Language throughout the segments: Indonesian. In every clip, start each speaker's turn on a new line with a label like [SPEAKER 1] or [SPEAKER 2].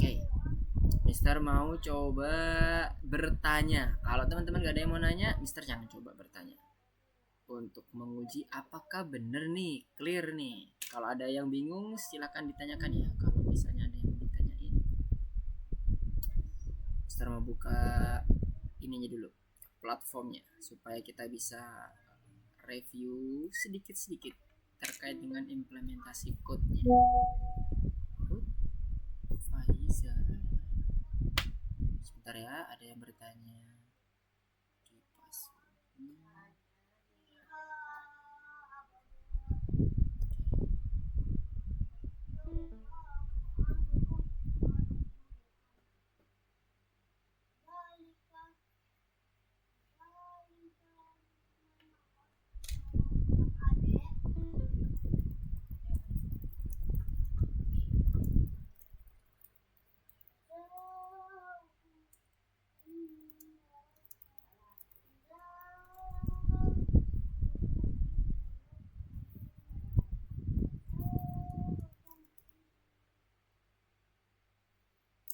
[SPEAKER 1] Oke, Mister mau coba bertanya. Kalau teman-teman gak ada yang mau nanya, Mister jangan coba bertanya. Untuk menguji apakah bener nih, clear nih. Kalau ada yang bingung, silakan ditanyakan ya. Kalau misalnya ada yang ditanyain, Mister mau buka ininya dulu, platformnya, supaya kita bisa review sedikit-sedikit terkait dengan implementasi code-nya. Faiza, sebentar ya, ada yang bertanya.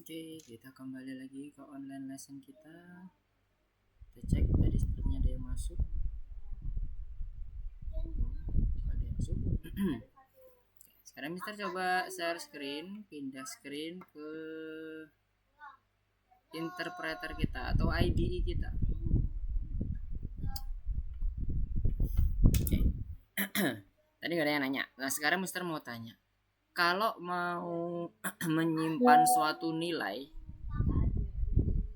[SPEAKER 1] Oke, kita kembali lagi ke online lesson kita. Kita cek tadi sepertinya ada yang masuk. Ada yang masuk. Sekarang Mister coba share screen, pindah screen ke interpreter kita atau IDE kita. Oke. Tadi gak ada yang nanya. Nah, sekarang Mister mau tanya. Kalau mau menyimpan suatu nilai,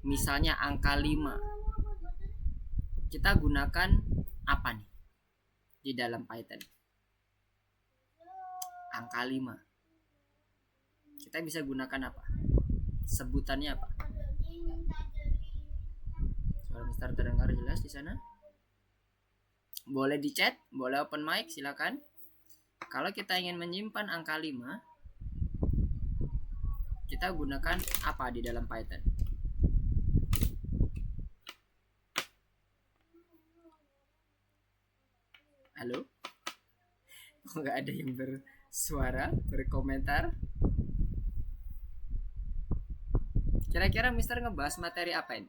[SPEAKER 1] misalnya angka 5, kita gunakan apa nih di dalam Python? Angka 5. Kita bisa gunakan apa? Sebutannya apa? Suara Mister terdengar jelas di sana? Boleh di chat, boleh open mic, silakan. Kalau kita ingin menyimpan angka 5, kita gunakan apa di dalam Python? Halo? Nggak ada yang bersuara, berkomentar. Kira-kira Mister ngebahas materi apa ini?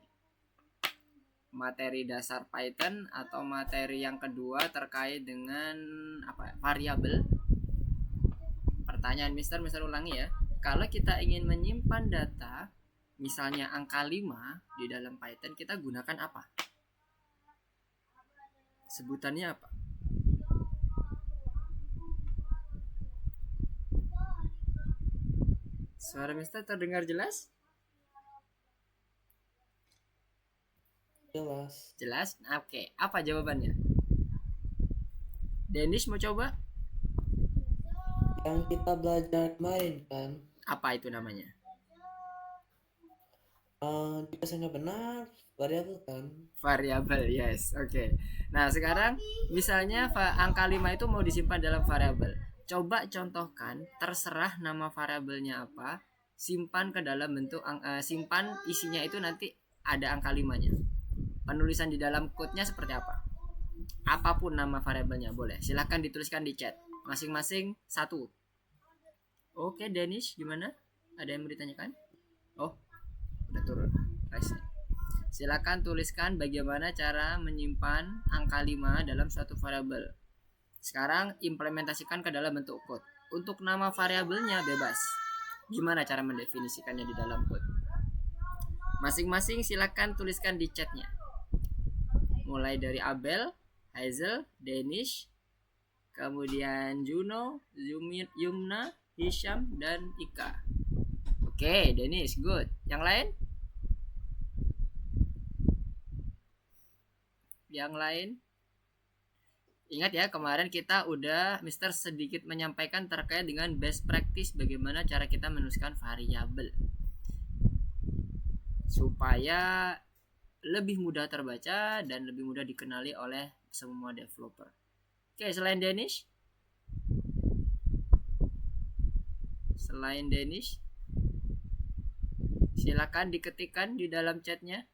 [SPEAKER 1] Materi dasar Python atau materi yang kedua terkait dengan apa? Variabel. Pertanyaan Mister ulangi ya. Kalau kita ingin menyimpan data, misalnya angka 5 di dalam Python, kita gunakan apa? Sebutannya apa? Suara Mister terdengar jelas?
[SPEAKER 2] Jelas.
[SPEAKER 1] Jelas? Oke, apa jawabannya? Dennis mau coba?
[SPEAKER 2] Yang kita belajar kemarin kan,
[SPEAKER 1] Apa itu namanya?
[SPEAKER 2] biasanya benar variabel kan.
[SPEAKER 1] Variabel, yes. Oke. Nah, sekarang misalnya angka 5 itu mau disimpan dalam variabel. Coba contohkan, terserah nama variabelnya apa, simpan ke dalam bentuk simpan isinya itu nanti ada angka 5-nya. Penulisan di dalam code-nya seperti apa? Apapun nama variabelnya boleh. Silahkan dituliskan di chat. Masing-masing satu. Oke, Danish gimana? Ada yang mau ditanyakan? Oh, udah turun. Silakan tuliskan bagaimana cara menyimpan angka 5 dalam suatu variabel. Sekarang implementasikan ke dalam bentuk code. Untuk nama variabelnya bebas. Gimana cara mendefinisikannya di dalam code? Masing-masing silakan tuliskan di chatnya. Mulai dari Abel, Hazel, Danish, kemudian Juno, Yumna, Hisham, dan Ika. Oke, Danish, good. Yang lain? Yang lain? Ingat ya, kemarin kita udah Mister sedikit menyampaikan terkait dengan best practice bagaimana cara kita menuliskan variabel supaya lebih mudah terbaca dan lebih mudah dikenali oleh semua developer. Oke, selain Danish, silakan diketikkan di dalam chatnya.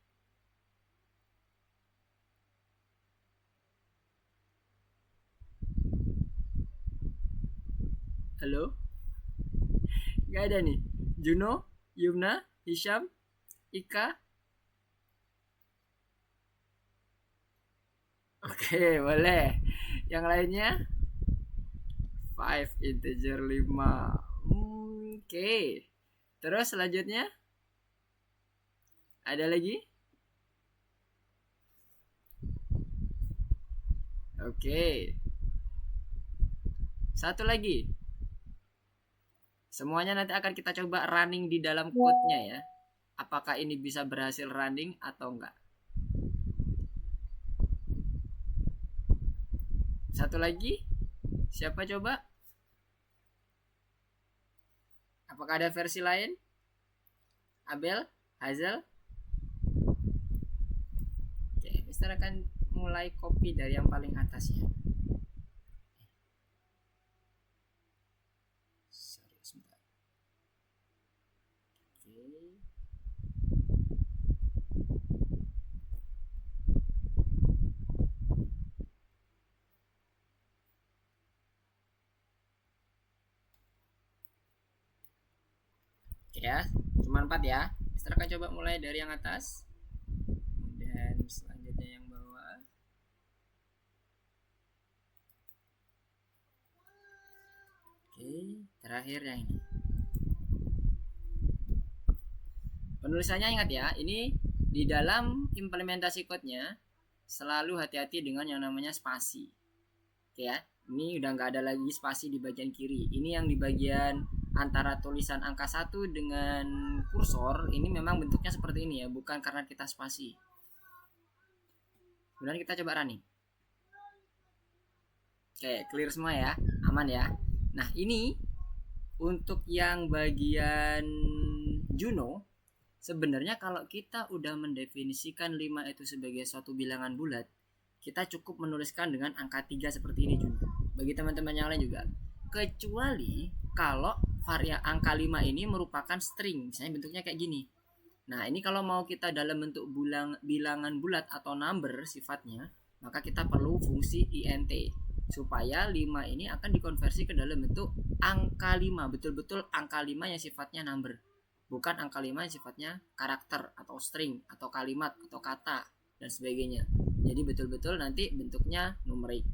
[SPEAKER 1] Halo? Gak ada nih. Juno, Yumna, Hisham, Ika. Oke, boleh. Yang lainnya? 5 integer 5. Oke. Terus selanjutnya? Ada lagi? Oke. Satu lagi. Semuanya nanti akan kita coba running di dalam code-nya ya. Apakah ini bisa berhasil running atau enggak? Satu lagi. Siapa coba? Apakah ada versi lain? Abel? Hazel? Oke, Mister akan mulai copy dari yang paling atas ya. Sorry, sebentar. Oke. Oke ya, cuma 4 ya. Mister akan coba mulai dari yang atas. Dan selanjutnya yang bawah. Oke, terakhir yang ini. Penulisannya ingat ya, ini di dalam implementasi code-nya selalu hati-hati dengan yang namanya spasi. Oke ya, ini udah nggak ada lagi spasi di bagian kiri. Ini yang di bagian antara tulisan angka 1 dengan kursor, ini memang bentuknya seperti ini ya, bukan karena kita spasi. Kemudian kita coba running. Oke, clear semua ya, aman ya. Nah, ini untuk yang bagian Juno, sebenarnya kalau kita udah mendefinisikan 5 itu sebagai suatu bilangan bulat, kita cukup menuliskan dengan angka 3 seperti ini Juno. Bagi teman-teman yang lain juga. Kecuali kalau angka 5 ini merupakan string, misalnya bentuknya kayak gini. Nah, ini kalau mau kita dalam bentuk bilangan bulat atau number sifatnya, maka kita perlu fungsi int supaya 5 ini akan dikonversi ke dalam bentuk angka 5, betul-betul angka 5 yang sifatnya number, bukan angka 5 yang sifatnya karakter atau string atau kalimat atau kata dan sebagainya. Jadi betul-betul nanti bentuknya numerik.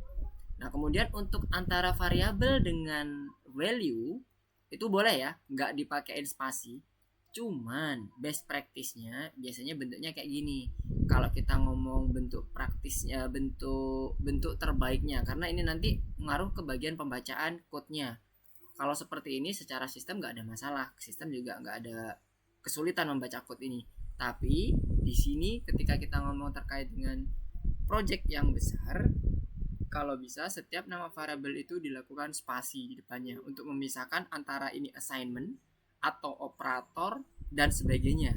[SPEAKER 1] Nah, kemudian untuk antara variabel dengan value itu boleh ya, nggak dipakein spasi. Cuman best practice-nya biasanya bentuknya kayak gini. Kalau kita ngomong bentuk praktisnya, bentuk terbaiknya, karena ini nanti ngaruh ke bagian pembacaan code-nya. Kalau seperti ini secara sistem nggak ada masalah, sistem juga nggak ada kesulitan membaca code ini. Tapi di sini ketika kita ngomong terkait dengan project yang besar, kalau bisa setiap nama variabel itu dilakukan spasi di depannya untuk memisahkan antara ini assignment atau operator dan sebagainya,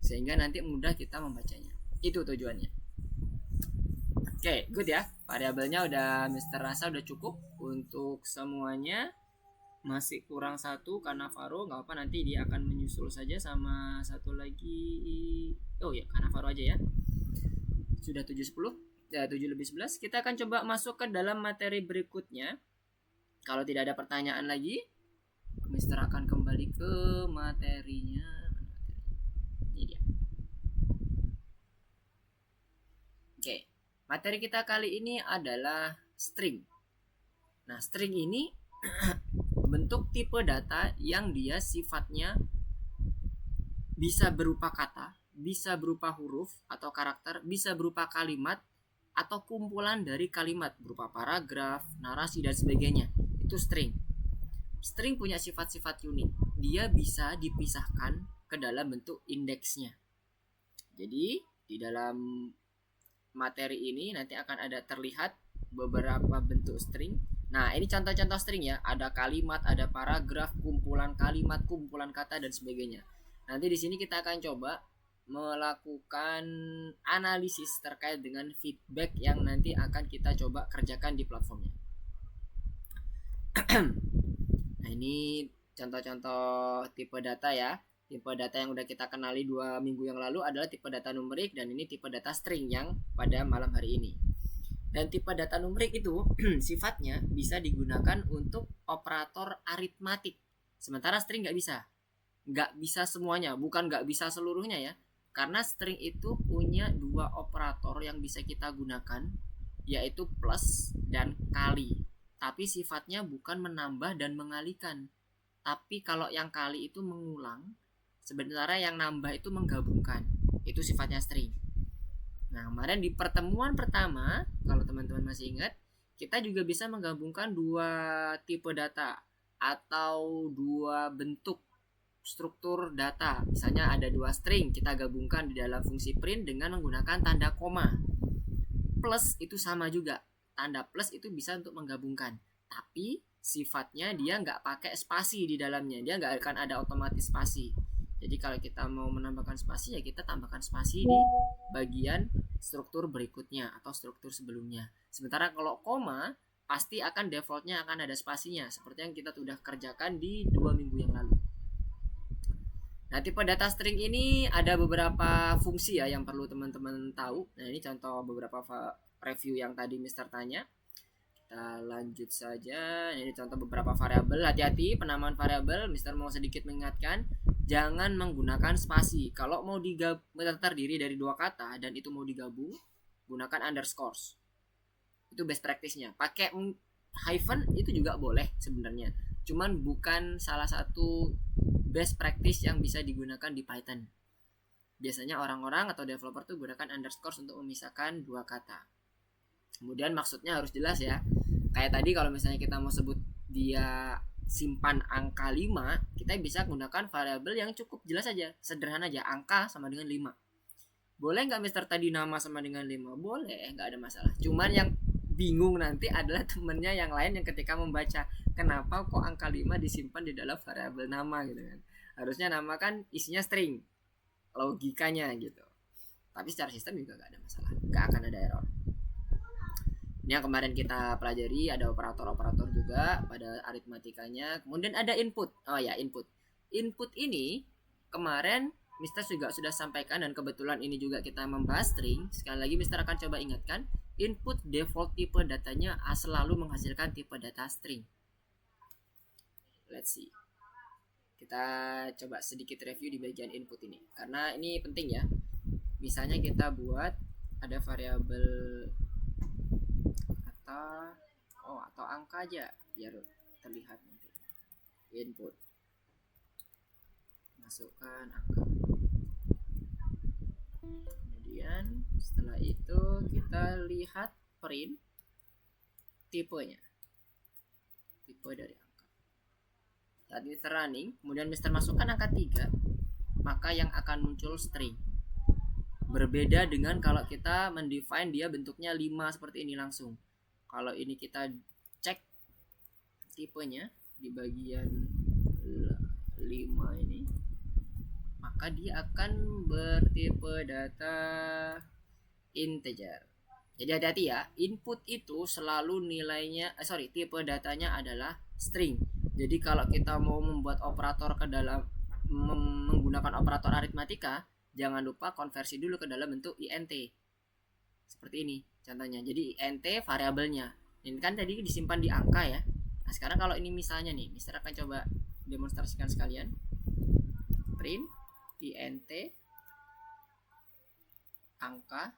[SPEAKER 1] sehingga nanti mudah kita membacanya. Itu tujuannya. Oke, good ya. Variabelnya udah Mister rasa udah cukup untuk semuanya. Masih kurang satu Cannavaro, nggak apa, nanti dia akan menyusul saja sama satu lagi. Oh ya, Cannavaro aja ya. Sudah 7.10 ya, 7:11. Kita akan coba masuk ke dalam materi berikutnya. Kalau tidak ada pertanyaan lagi, Mister akan kembali ke materinya. Ini dia. Oke, materi kita kali ini adalah string. Nah, string ini bentuk tipe data yang dia sifatnya bisa berupa kata, bisa berupa huruf atau karakter, bisa berupa kalimat atau kumpulan dari kalimat berupa paragraf, narasi dan sebagainya. Itu string. String punya sifat-sifat unik. Dia bisa dipisahkan ke dalam bentuk indeksnya. Jadi di dalam materi ini nanti akan ada terlihat beberapa bentuk string. Nah, ini contoh-contoh string ya. Ada kalimat, ada paragraf, kumpulan kalimat, kumpulan kata dan sebagainya. Nanti di sini kita akan coba melakukan analisis terkait dengan feedback yang nanti akan kita coba kerjakan di platformnya. Nah, ini contoh-contoh tipe data ya. Tipe data yang udah kita kenali 2 minggu yang lalu adalah tipe data numerik, dan ini tipe data string yang pada malam hari ini. Dan tipe data numerik itu sifatnya bisa digunakan untuk operator aritmatik, sementara string nggak bisa. nggak bisa semuanya, bukan nggak bisa seluruhnya ya, karena string itu punya dua operator yang bisa kita gunakan, yaitu plus dan kali. Tapi sifatnya bukan menambah dan mengalikan. Tapi kalau yang kali itu mengulang, sebenarnya yang nambah itu menggabungkan. Itu sifatnya string. Nah, kemarin di pertemuan pertama, kalau teman-teman masih ingat, kita juga bisa menggabungkan dua tipe data atau dua bentuk struktur data. Misalnya ada dua string, kita gabungkan di dalam fungsi print dengan menggunakan tanda koma. Plus itu sama juga. Tanda plus itu bisa untuk menggabungkan. Tapi sifatnya dia nggak pakai spasi di dalamnya. Dia nggak akan ada otomatis spasi. Jadi kalau kita mau menambahkan spasi, ya kita tambahkan spasi di bagian struktur berikutnya atau struktur sebelumnya. Sementara kalau koma, pasti akan defaultnya akan ada spasinya, seperti yang kita sudah kerjakan di 2 minggu yang lalu. Nah, tipe data string ini ada beberapa fungsi ya yang perlu teman-teman tahu. Nah, ini contoh beberapa review yang tadi Mister tanya. Kita lanjut saja. Ini contoh beberapa variabel. Hati-hati penamaan variabel. Mister mau sedikit mengingatkan, jangan menggunakan spasi. Kalau mau terdiri dari dua kata dan itu mau digabung, gunakan underscores. Itu best practice-nya. Pakai hyphen itu juga boleh sebenarnya. Cuman bukan salah satu best practice yang bisa digunakan di Python. Biasanya orang-orang atau developer tuh gunakan underscores untuk memisahkan dua kata. Kemudian maksudnya harus jelas ya. Kayak tadi kalau misalnya kita mau sebut dia simpan angka 5, kita bisa gunakan variabel yang cukup jelas aja, sederhana aja, angka sama dengan 5. Boleh nggak Mister tadi nama sama dengan 5? Boleh, nggak ada masalah. Cuman yang bingung nanti adalah temennya yang lain yang ketika membaca, kenapa kok angka 5 disimpan di dalam variabel nama gitu kan. Harusnya nama kan isinya string, logikanya gitu. Tapi secara sistem juga nggak ada masalah, nggak akan ada error. Ini yang kemarin kita pelajari, ada operator-operator juga pada aritmatikanya. Kemudian ada input. Oh ya, input. Input ini kemarin Mister juga sudah sampaikan, dan kebetulan ini juga kita membahas string. Sekali lagi Mister akan coba ingatkan, input default tipe datanya selalu menghasilkan tipe data string. Let's see. Kita coba sedikit review di bagian input ini, karena ini penting ya. Misalnya kita buat ada variabel atau angka aja biar terlihat nanti. Input, masukkan angka. Kemudian setelah itu kita lihat print tipenya, tipe dari angka. Saat Mister running, kemudian Mister masukkan angka 3, maka yang akan muncul string. Berbeda dengan kalau kita mendefine dia bentuknya 5 seperti ini langsung. Kalau ini kita cek tipenya di bagian 5 ini, maka dia akan bertipe data integer. Jadi hati-hati ya, input itu selalu nilainya, tipe datanya adalah string. Jadi kalau kita mau membuat operator ke dalam menggunakan operator aritmatika, jangan lupa konversi dulu ke dalam bentuk int. Seperti ini contohnya. Jadi int variabelnya. Ini kan tadi disimpan di angka ya. Nah, sekarang kalau ini misalnya nih, Mister akan coba demonstrasikan sekalian. Print int angka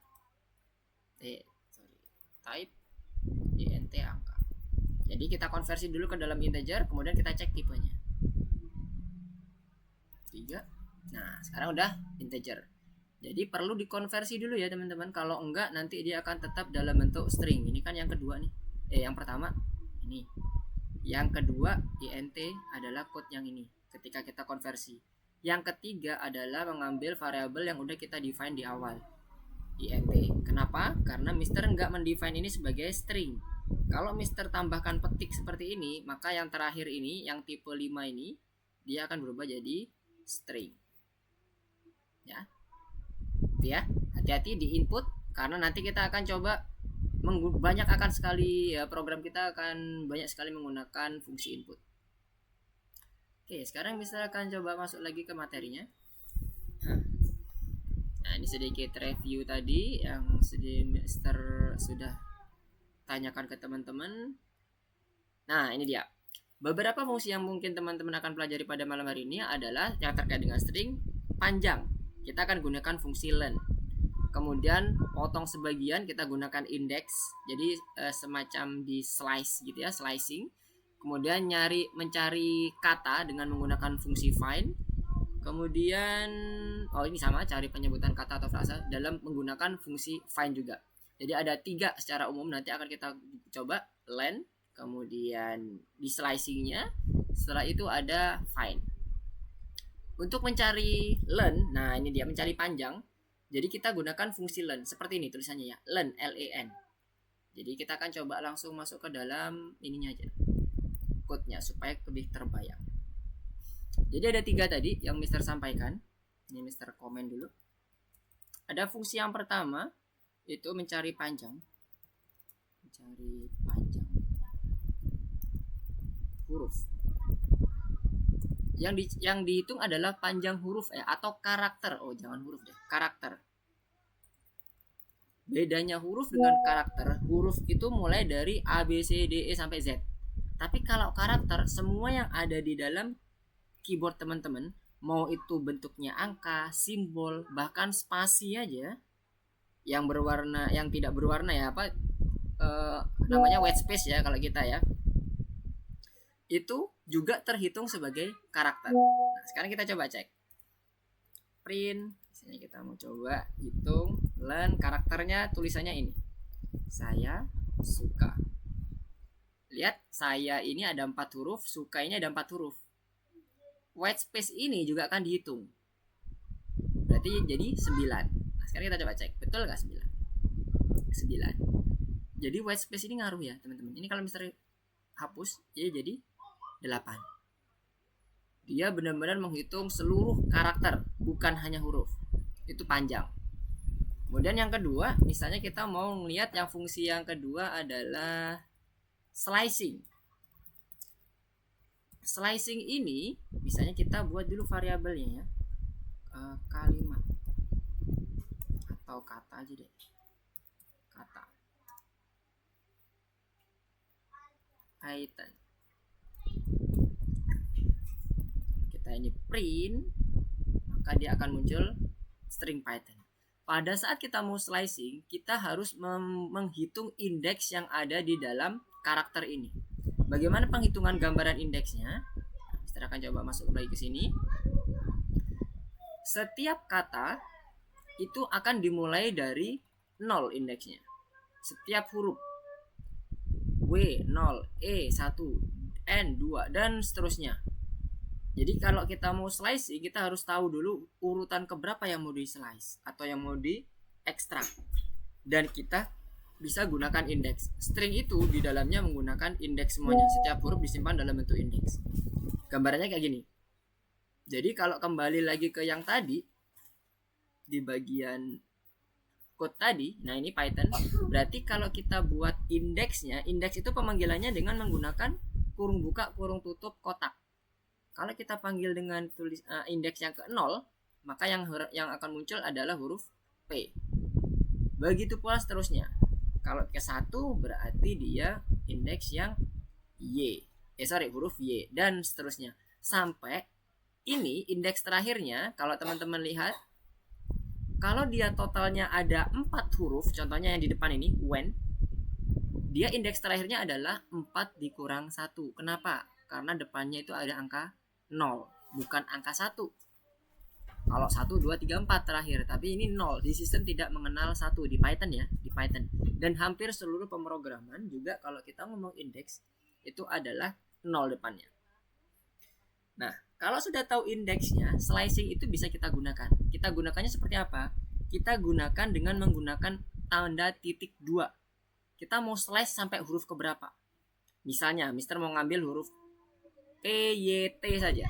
[SPEAKER 1] type int angka. Jadi kita konversi dulu ke dalam integer, kemudian kita cek tipenya. 3. Nah, sekarang udah integer. Jadi perlu dikonversi dulu ya teman-teman. Kalau enggak nanti dia akan tetap dalam bentuk string. Ini kan yang kedua nih. Yang pertama ini. Yang kedua int adalah code yang ini ketika kita konversi. Yang ketiga adalah mengambil variabel yang udah kita define di awal, int. Kenapa? Karena Mister enggak mendefine ini sebagai string. Kalau Mister tambahkan petik seperti ini, maka yang terakhir ini, yang tipe 5 ini, dia akan berubah jadi string. Ya. Ya, hati-hati di input karena nanti kita akan coba banyak akan sekali ya, program kita akan banyak sekali menggunakan fungsi input. Oke, sekarang Mister akan coba masuk lagi ke materinya. Nah, ini sedikit review tadi yang Mister sudah tanyakan ke teman-teman. Nah, ini dia. Beberapa fungsi yang mungkin teman-teman akan pelajari pada malam hari ini adalah yang terkait dengan string panjang. Kita akan gunakan fungsi len. Kemudian potong sebagian kita gunakan index. Jadi semacam di slice gitu ya, slicing. Kemudian mencari kata dengan menggunakan fungsi find. Kemudian ini sama, cari penyebutan kata atau frasa dalam menggunakan fungsi find juga. Jadi ada 3 secara umum, nanti akan kita coba len, kemudian di slicingnya, setelah itu ada find. Untuk mencari len, nah ini dia mencari panjang. Jadi kita gunakan fungsi len seperti ini tulisannya ya, len, len. Jadi kita akan coba langsung masuk ke dalam ininya aja, code-nya supaya lebih terbayang. Jadi ada 3 tadi yang Mister sampaikan. Ini Mister komen dulu. Ada fungsi yang pertama itu mencari panjang. Mencari panjang huruf. Yang dihitung adalah panjang huruf atau karakter. Oh, jangan huruf deh, karakter. Bedanya huruf dengan karakter, huruf itu mulai dari A, B, C, D, E sampai Z. Tapi kalau karakter, semua yang ada di dalam keyboard teman-teman, mau itu bentuknya angka, simbol, bahkan spasi aja, yang berwarna, yang tidak berwarna ya namanya white space ya kalau kita ya, itu juga terhitung sebagai karakter. Nah, sekarang kita coba cek print. Sini kita mau coba hitung len, karakternya tulisannya ini, saya suka. Lihat, saya ini ada 4 huruf, suka ini ada 4 huruf. White space ini juga akan dihitung. Berarti jadi 9. Nah, sekarang kita coba cek, betul nggak 9? 9. Jadi white space ini ngaruh ya teman-teman. Ini kalau misalnya hapus, ya jadi 8. Dia benar-benar menghitung seluruh karakter, bukan hanya huruf. Itu panjang. Kemudian yang kedua, misalnya kita mau melihat yang fungsi yang kedua adalah slicing. Slicing ini misalnya kita buat dulu variabelnya ya, kalimat atau kata aja deh, kata Python. Kita ini print, maka dia akan muncul string Python. Pada saat kita mau slicing, kita harus menghitung indeks yang ada di dalam karakter ini. Bagaimana penghitungan gambaran indeksnya? Kita akan coba masuk lagi ke sini. Setiap kata itu akan dimulai dari 0 indeksnya. Setiap huruf W 0, E 1, N 2 dan seterusnya. Jadi kalau kita mau slice, kita harus tahu dulu urutan keberapa yang mau di slice atau yang mau di ekstrak. Dan kita bisa gunakan indeks. String itu di dalamnya menggunakan indeks semuanya. Setiap huruf disimpan dalam bentuk indeks. Gambarannya kayak gini. Jadi kalau kembali lagi ke yang tadi, di bagian code tadi, nah ini Python. Berarti kalau kita buat indeksnya, indeks itu pemanggilannya dengan menggunakan kurung buka, kurung tutup, kotak. Kalau kita panggil dengan indeks yang ke 0, maka yang akan muncul adalah huruf P. Begitu pula seterusnya. Kalau ke 1 berarti dia indeks yang Y. Huruf Y dan seterusnya. Sampai ini indeks terakhirnya, kalau teman-teman lihat, kalau dia totalnya ada 4 huruf, contohnya yang di depan ini, when, dia indeks terakhirnya adalah 4 dikurang 1. Kenapa? Karena depannya itu ada angka 0, bukan angka 1. Kalau 1, 2, 3, 4 terakhir, tapi ini 0. Di sistem tidak mengenal 1 di Python ya, di Python. Dan hampir seluruh pemrograman juga kalau kita ngomong indeks itu adalah 0 depannya. Nah, kalau sudah tahu indeksnya, slicing itu bisa kita gunakan. Kita gunakannya seperti apa? Kita gunakan dengan menggunakan tanda titik 2. Kita mau slice sampai huruf keberapa? Misalnya, Mister mau ngambil huruf P, Y, T saja.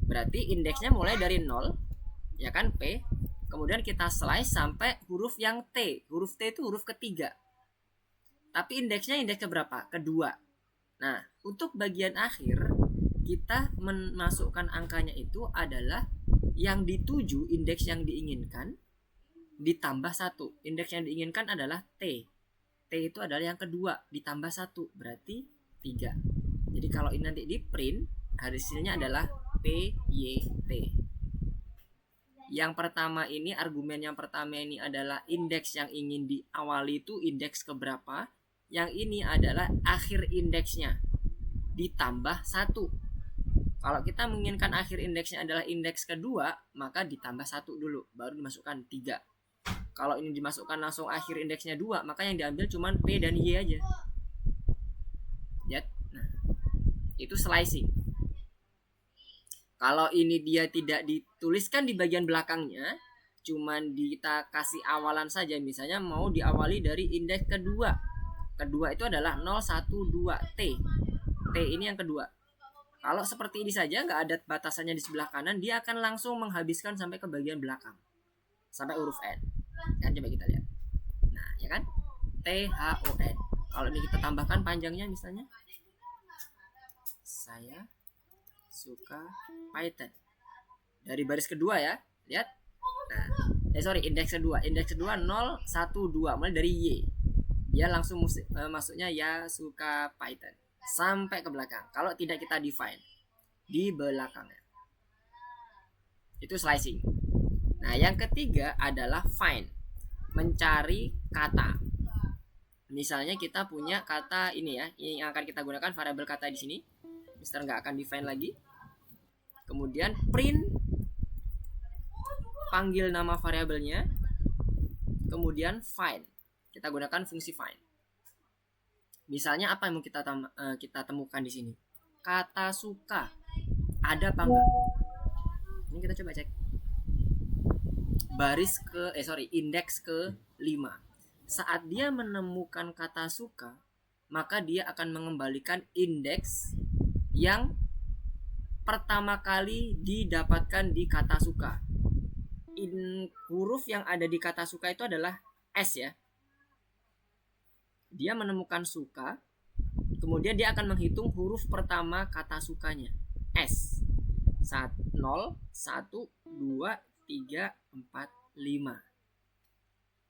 [SPEAKER 1] Berarti indeksnya mulai dari 0, ya kan, P. Kemudian kita slice sampai huruf yang T. Huruf T itu huruf ketiga. Tapi indeksnya indeks keberapa? Kedua. Nah, untuk bagian akhir, kita memasukkan angkanya itu adalah yang dituju, indeks yang diinginkan, ditambah 1. Indeks yang diinginkan adalah T. T itu adalah yang kedua, ditambah 1, berarti 3. Jadi kalau ini nanti di print, hasilnya adalah PYT. Yang pertama ini, argumen yang pertama ini adalah indeks yang ingin diawali itu indeks keberapa. Yang ini adalah akhir indeksnya ditambah 1. Kalau kita menginginkan akhir indeksnya adalah indeks kedua, maka ditambah 1 dulu, baru dimasukkan 3. Kalau ini dimasukkan langsung akhir indeksnya 2, maka yang diambil cuma P dan Y aja. Lihat. Nah, itu slicing. Kalau ini dia tidak dituliskan di bagian belakangnya, cuman kita kasih awalan saja. Misalnya mau diawali dari indeks kedua. Kedua itu adalah 012T. T ini yang kedua. Kalau seperti ini saja, nggak ada batasannya di sebelah kanan, dia akan langsung menghabiskan sampai ke bagian belakang, sampai huruf N. Kan coba kita lihat. Nah, ya kan? THON. Kalau ini kita tambahkan panjangnya, misalnya saya suka Python. Dari baris kedua ya, lihat. Nah, indeks kedua 012, mulai dari Y. Dia langsung masuknya ya suka Python sampai ke belakang. Kalau tidak kita define di belakangnya, itu slicing. Nah, yang ketiga adalah find, mencari kata. Misalnya kita punya kata ini ya, ini yang akan kita gunakan variabel kata di sini. Mister nggak akan define lagi. Kemudian print, panggil nama variabelnya. Kemudian find, kita gunakan fungsi find. Misalnya apa yang mau kita temukan di sini? Kata suka. Ada apa enggak? Ini kita coba cek. Indeks ke 5. Saat dia menemukan kata suka, maka dia akan mengembalikan indeks yang pertama kali didapatkan di kata suka. Huruf yang ada di kata suka itu adalah S ya. Dia menemukan suka, kemudian dia akan menghitung huruf pertama kata sukanya, S. 0, 1, 2, 3, 4, 5.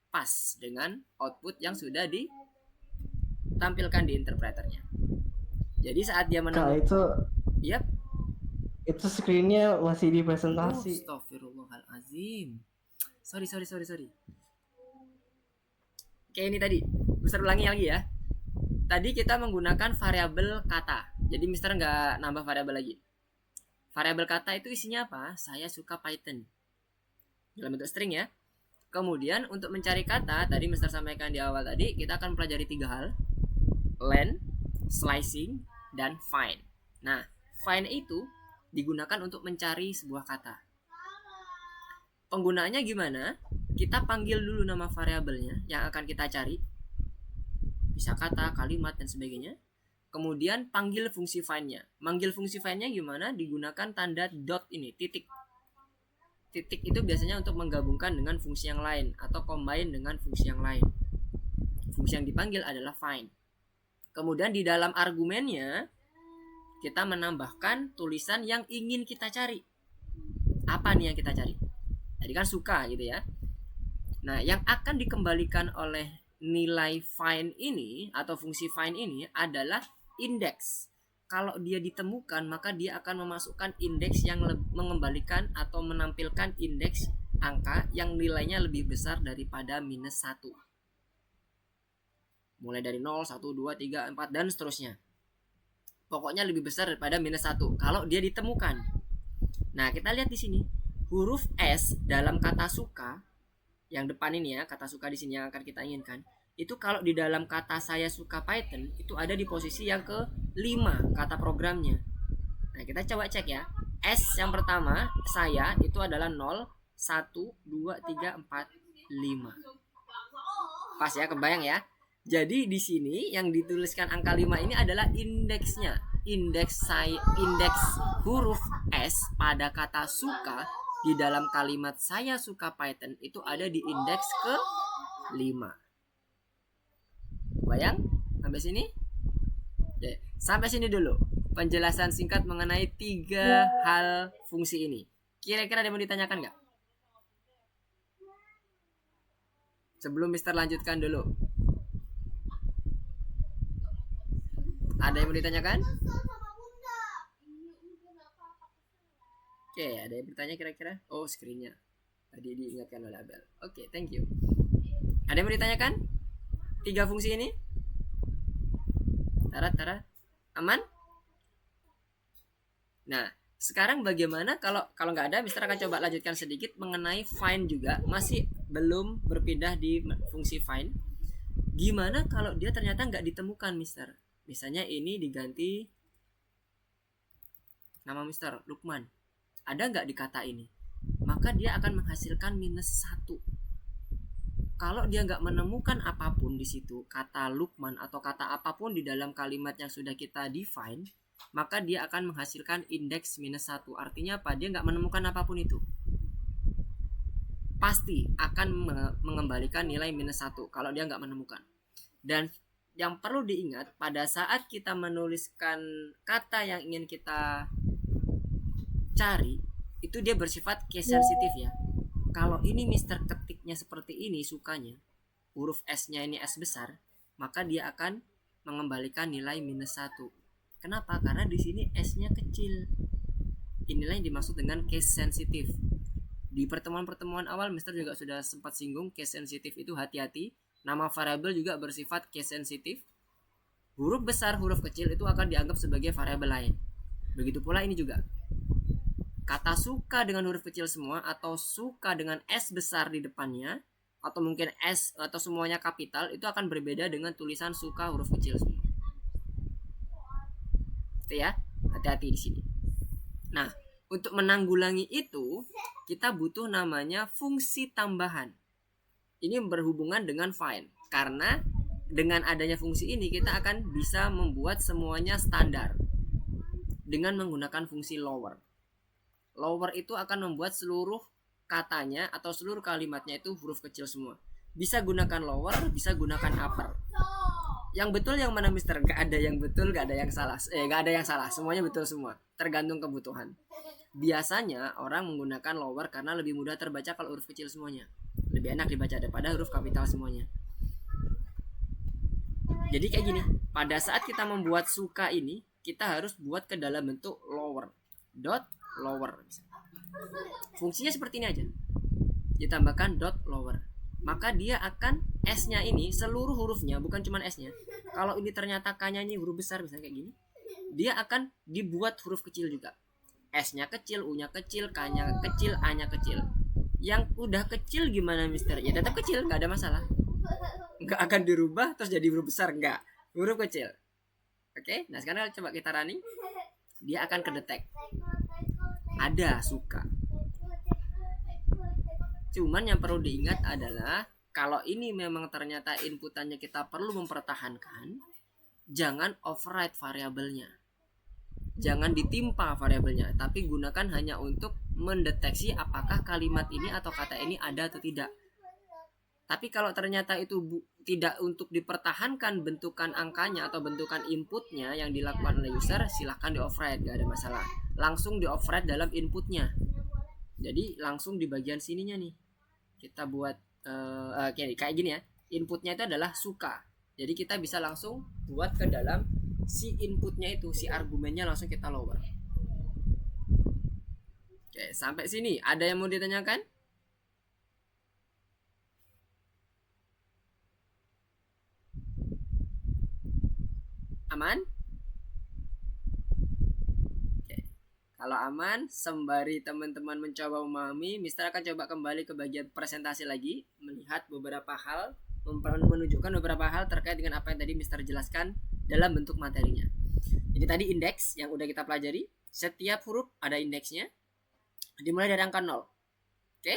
[SPEAKER 1] Pas dengan output yang sudah ditampilkan di interpreternya. Jadi saat dia menemukan
[SPEAKER 3] itu screennya masih di presentasi.
[SPEAKER 1] Astagfirullahalazim. Sorry. Oke, ini tadi Mister ulangi lagi ya. Tadi kita menggunakan variabel kata. Jadi Mister nggak nambah variabel lagi. Variabel kata itu isinya apa? Saya suka Python. Dalam bentuk string ya. Kemudian untuk mencari kata, tadi Mister sampaikan di awal tadi, kita akan pelajari 3 hal. Len, slicing, dan find. Nah, find itu digunakan untuk mencari sebuah kata. Penggunaannya gimana? Kita panggil dulu nama variabelnya yang akan kita cari. Bisa kata, kalimat, dan sebagainya. Kemudian panggil fungsi find-nya. Manggil fungsi find-nya gimana? Digunakan tanda dot ini, titik. Titik itu biasanya untuk menggabungkan dengan fungsi yang lain atau combine dengan fungsi yang lain. Fungsi yang dipanggil adalah find. Kemudian di dalam argumennya kita menambahkan tulisan yang ingin kita cari. Apa nih yang kita cari? Tadi kan suka gitu ya. Nah, yang akan dikembalikan oleh nilai find ini atau fungsi find ini adalah indeks. Kalau dia ditemukan, maka dia akan memasukkan indeks yang mengembalikan atau menampilkan indeks angka yang nilainya lebih besar daripada minus 1. Mulai dari 0, 1, 2, 3, 4, dan seterusnya. Pokoknya lebih besar daripada minus 1 kalau dia ditemukan. Nah, kita lihat di sini. Huruf S dalam kata suka, yang depan ini ya, kata suka di sini yang akan kita inginkan, itu kalau di dalam kata saya suka Python, itu ada di posisi yang ke-5 kata programnya. Nah, kita coba cek ya. S yang pertama, saya, itu adalah 0, 1, 2, 3, 4, 5. Pas ya, kebayang ya. Jadi di sini yang dituliskan angka 5 ini adalah indeksnya. Indeks huruf S pada kata suka di dalam kalimat saya suka Python itu ada di indeks ke-5. Bayang? Sampai sini? Oke, sampai sini dulu penjelasan singkat mengenai 3 hal fungsi ini. Kira-kira ada yang mau ditanyakan nggak? Sebelum Mister lanjutkan dulu. Ada yang mau ditanyakan? Oke, ada yang bertanya kira-kira? Oh, screen-nya tadi diingatkan oleh Abel. Oke, thank you. Ada yang mau ditanyakan? 3 fungsi ini? Tara, aman? Nah, sekarang bagaimana kalau nggak ada, Mister akan coba lanjutkan sedikit mengenai find juga. Masih belum berpindah di fungsi find. Gimana kalau dia ternyata nggak ditemukan, Mister? Misalnya ini diganti nama Mister Lukman. Ada nggak di kata ini? Maka dia akan menghasilkan -1. Kalau dia nggak menemukan apapun di situ, kata Lukman atau kata apapun di dalam kalimat yang sudah kita define, maka dia akan menghasilkan indeks -1. Artinya apa? Dia nggak menemukan apapun itu. Pasti akan mengembalikan nilai -1 kalau dia nggak menemukan. Dan yang perlu diingat, pada saat kita menuliskan kata yang ingin kita cari, itu dia bersifat case sensitif ya. Kalau ini Mister ketiknya seperti ini sukanya, huruf S-nya ini S besar, maka dia akan mengembalikan nilai -1. Kenapa? Karena di sini S-nya kecil. Inilah yang dimaksud dengan case sensitif. Di pertemuan-pertemuan awal Mister juga sudah sempat singgung case sensitif itu hati-hati. Nama variabel juga bersifat case sensitif. Huruf besar, huruf kecil itu akan dianggap sebagai variabel lain. Begitu pula ini juga. Kata suka dengan huruf kecil semua atau suka dengan S besar di depannya, atau mungkin S atau semuanya kapital, itu akan berbeda dengan tulisan suka huruf kecil semua. Itu ya, hati-hati di sini. Nah, untuk menanggulangi itu, kita butuh namanya fungsi tambahan. Ini berhubungan dengan find. Karena dengan adanya fungsi ini, kita akan bisa membuat semuanya standar dengan menggunakan fungsi lower. Lower itu akan membuat seluruh katanya atau seluruh kalimatnya itu huruf kecil semua. Bisa gunakan lower, bisa gunakan upper. Yang betul yang mana Mister? Gak ada yang betul, gak ada yang salah. Gak ada yang salah, semuanya betul semua. Tergantung kebutuhan. Biasanya orang menggunakan lower karena lebih mudah terbaca kalau huruf kecil semuanya. Lebih enak dibaca daripada huruf kapital semuanya. Jadi kayak gini, pada saat kita membuat suka ini, kita harus buat ke dalam bentuk lower. Dot lower. Fungsinya seperti ini aja. Ditambahkan dot lower. Maka dia akan S-nya ini seluruh hurufnya, bukan cuma S-nya. Kalau ini ternyata K-nya ini huruf besar misalnya kayak gini, dia akan dibuat huruf kecil juga. S-nya kecil, U-nya kecil, K-nya kecil, A-nya kecil. Yang udah kecil gimana Mister? Ya tetap kecil, nggak ada masalah. Nggak akan dirubah terus jadi huruf besar, nggak. Huruf kecil. Oke, nah sekarang coba kita running. Dia akan kedetek. Ada suka. Cuman yang perlu diingat adalah kalau ini memang ternyata inputannya kita perlu mempertahankan, jangan override variabelnya. Jangan ditimpa variabelnya, tapi gunakan hanya untuk mendeteksi apakah kalimat ini atau kata ini ada atau tidak. Tapi kalau ternyata itu tidak untuk dipertahankan bentukan angkanya atau bentukan inputnya yang dilakukan oleh user, silahkan di override, gak ada masalah. Langsung di override dalam inputnya. Jadi langsung di bagian sininya nih kita buat kayak gini ya. Inputnya itu adalah suka. Jadi kita bisa langsung buat ke dalam si inputnya itu, si argumennya langsung kita lower. Oke, sampai sini ada yang mau ditanyakan? Aman? Oke. Kalau aman, sembari teman-teman mencoba memahami, Mister akan coba kembali ke bagian presentasi lagi, melihat beberapa hal, menunjukkan beberapa hal terkait dengan apa yang tadi Mister jelaskan dalam bentuk materinya. Jadi tadi indeks yang udah kita pelajari, setiap huruf ada indeksnya, dimulai dari angka 0. Oke?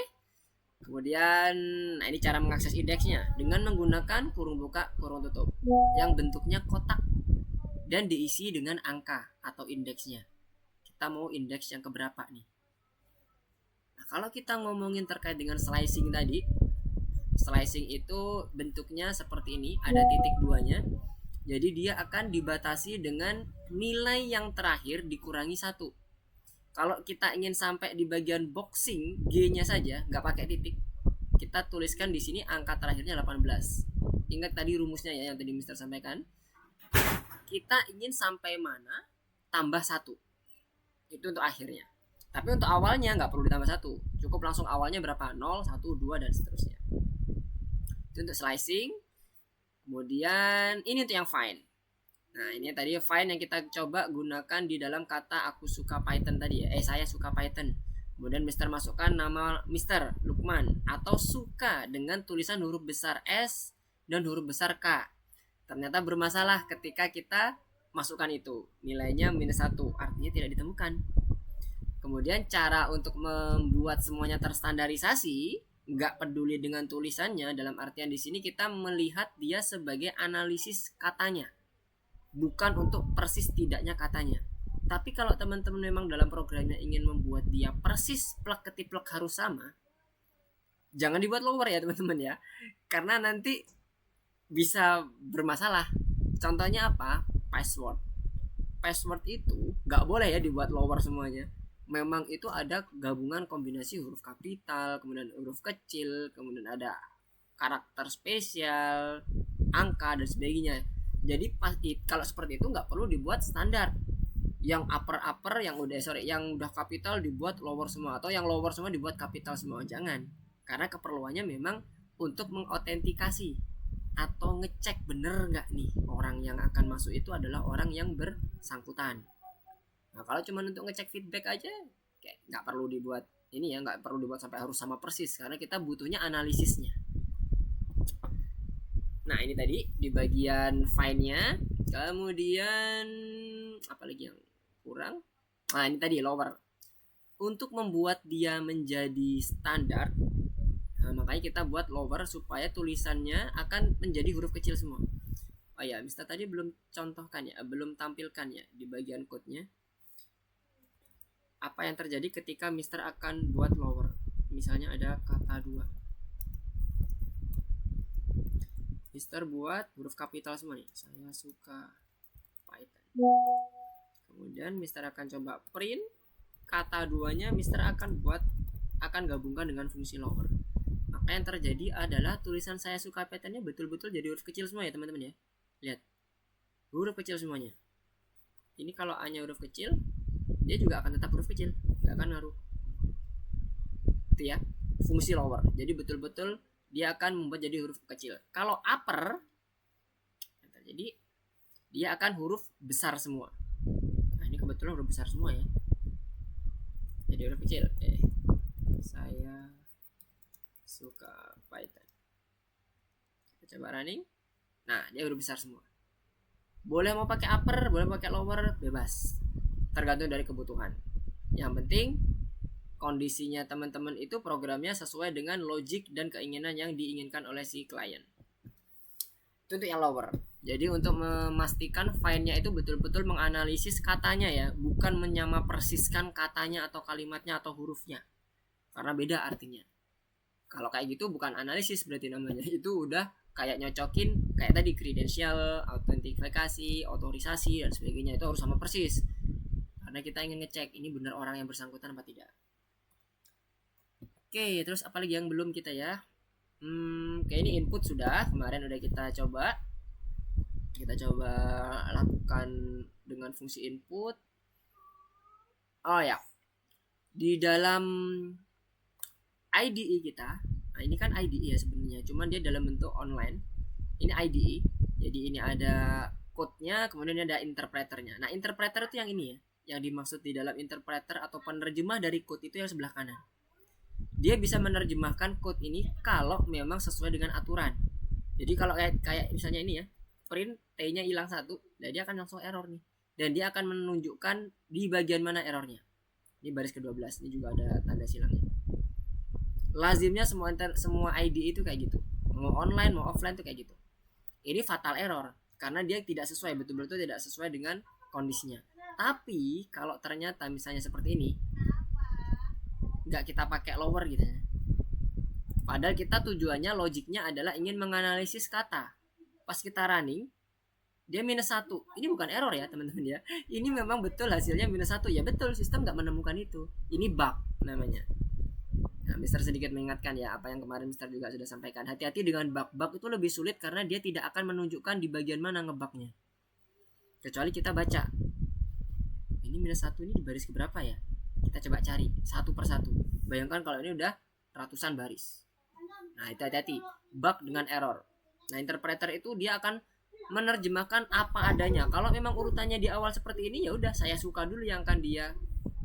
[SPEAKER 1] Kemudian, nah ini cara mengakses indeksnya dengan menggunakan kurung buka, kurung tutup yang bentuknya kotak dan diisi dengan angka atau indeksnya. Kita mau indeks yang keberapa nih? Nah, kalau kita ngomongin terkait dengan slicing tadi, slicing itu bentuknya seperti ini, ada titik 2-nya. Jadi dia akan dibatasi dengan nilai yang terakhir dikurangi 1. Kalau kita ingin sampai di bagian boxing, G-nya saja, nggak pakai titik, kita tuliskan di sini angka terakhirnya 18. Ingat tadi rumusnya ya yang tadi Mister sampaikan. kita ingin sampai mana tambah 1. Itu untuk akhirnya. Tapi untuk awalnya nggak perlu ditambah 1, cukup langsung awalnya berapa, 0, 1, 2 dan seterusnya. Itu untuk slicing. Kemudian ini untuk yang find. Nah, ini tadi find yang kita coba gunakan di dalam kata aku suka Python tadi ya. Saya suka Python. Kemudian Mister masukkan nama Mister Lukman atau suka dengan tulisan huruf besar S dan huruf besar K. Ternyata bermasalah ketika kita masukkan itu. Nilainya -1, artinya tidak ditemukan. Kemudian cara untuk membuat semuanya terstandarisasi, nggak peduli dengan tulisannya, dalam artian di sini kita melihat dia sebagai analisis katanya, bukan untuk persis tidaknya katanya. Tapi kalau teman-teman memang dalam programnya ingin membuat dia persis plek ketiplek harus sama, jangan dibuat lower ya teman-teman ya, karena nanti bisa bermasalah. Contohnya apa? Password itu nggak boleh ya dibuat lower semuanya. Memang itu ada gabungan kombinasi huruf kapital, kemudian huruf kecil, kemudian ada karakter spesial, angka dan sebagainya. Jadi kalau seperti itu nggak perlu dibuat standar. Yang upper yang udah kapital dibuat lower semua, atau yang lower semua dibuat kapital semua. Jangan. Karena keperluannya memang untuk mengautentikasi atau ngecek bener nggak nih orang yang akan masuk itu adalah orang yang bersangkutan. Nah, kalau cuma untuk ngecek feedback aja, kayak nggak perlu dibuat ini ya, nggak perlu dibuat sampai harus sama persis, karena kita butuhnya analisisnya. Nah, ini tadi di bagian find-nya. Kemudian apa lagi yang kurang? Nah, ini tadi lower. Untuk membuat dia menjadi standar, nah, makanya kita buat lower supaya tulisannya akan menjadi huruf kecil semua. Oh ya, Mister tadi belum contohkan ya, belum tampilkan ya di bagian code-nya. Apa yang terjadi ketika Mister akan buat lower? Misalnya ada kata 2. Mister buat huruf kapital semua nih. Saya suka Python. Kemudian Mister akan coba print kata 2-nya, Mister akan gabungkan dengan fungsi lower. Maka yang terjadi adalah tulisan saya suka Python-nya betul-betul jadi huruf kecil semua ya teman-teman ya. Lihat. Huruf kecil semuanya. Ini kalau A-nya huruf kecil, dia juga akan tetap huruf kecil, nggak akan ngaruh. Itu ya, fungsi lower. Jadi betul-betul dia akan membuat jadi huruf kecil. Kalau upper, jadi dia akan huruf besar semua. Nah, ini kebetulan huruf besar semua ya. Jadi huruf kecil. Saya suka Python. Kita coba running. Nah, dia huruf besar semua. Boleh mau pakai upper, boleh pakai lower, bebas. Tergantung dari kebutuhan. Yang penting kondisinya teman-teman itu programnya sesuai dengan logik dan keinginan yang diinginkan oleh si klien. Itu untuk yang lower. Jadi untuk memastikan file-nya itu betul-betul menganalisis katanya ya, bukan menyama persiskan katanya atau kalimatnya atau hurufnya. Karena beda artinya. Kalau kayak gitu bukan analisis berarti namanya. Itu udah kayak nyocokin kayak tadi kredensial, autentifikasi, otorisasi dan sebagainya. Itu harus sama persis. Karena kita ingin ngecek ini benar orang yang bersangkutan apa tidak. Oke, terus apa lagi yang belum kita ya? Kayak ini input sudah, kemarin udah kita coba. Kita coba lakukan dengan fungsi input. Oh ya, di dalam IDE kita, nah ini kan IDE ya sebenarnya, cuman dia dalam bentuk online. Ini IDE, jadi ini ada code-nya, kemudian ada interpreternya. Nah, interpreter itu yang ini ya. Yang dimaksud di dalam interpreter atau penerjemah dari code itu yang sebelah kanan. Dia bisa menerjemahkan code ini kalau memang sesuai dengan aturan. Jadi kalau kayak misalnya ini ya, print T-nya hilang 1, nah dia akan langsung error nih. Dan dia akan menunjukkan di bagian mana errornya. Ini baris ke-12, ini juga ada tanda silangnya. Lazimnya semua IDE itu kayak gitu. Mau online mau offline tuh kayak gitu. Ini fatal error karena dia tidak sesuai, betul-betul tidak sesuai dengan kondisinya. Tapi kalau ternyata misalnya seperti ini, nggak kita pakai lower gitu ya. Padahal kita tujuannya logiknya adalah ingin menganalisis kata. Pas kita running, dia -1. Ini bukan error ya teman-teman ya. Ini memang betul hasilnya -1. Ya betul, sistem nggak menemukan itu. Ini bug namanya. Nah, Mister sedikit mengingatkan ya apa yang kemarin Mister juga sudah sampaikan. Hati-hati dengan bug-bug itu lebih sulit karena dia tidak akan menunjukkan di bagian mana ngebugnya. kecuali kita baca ini -1 ini di baris keberapa ya, kita coba cari satu persatu. Bayangkan kalau ini udah ratusan baris. Nah itu hati-hati, bug dengan error. Nah interpreter itu dia akan menerjemahkan apa adanya. Kalau memang urutannya di awal seperti ini, ya udah saya suka dulu yang akan dia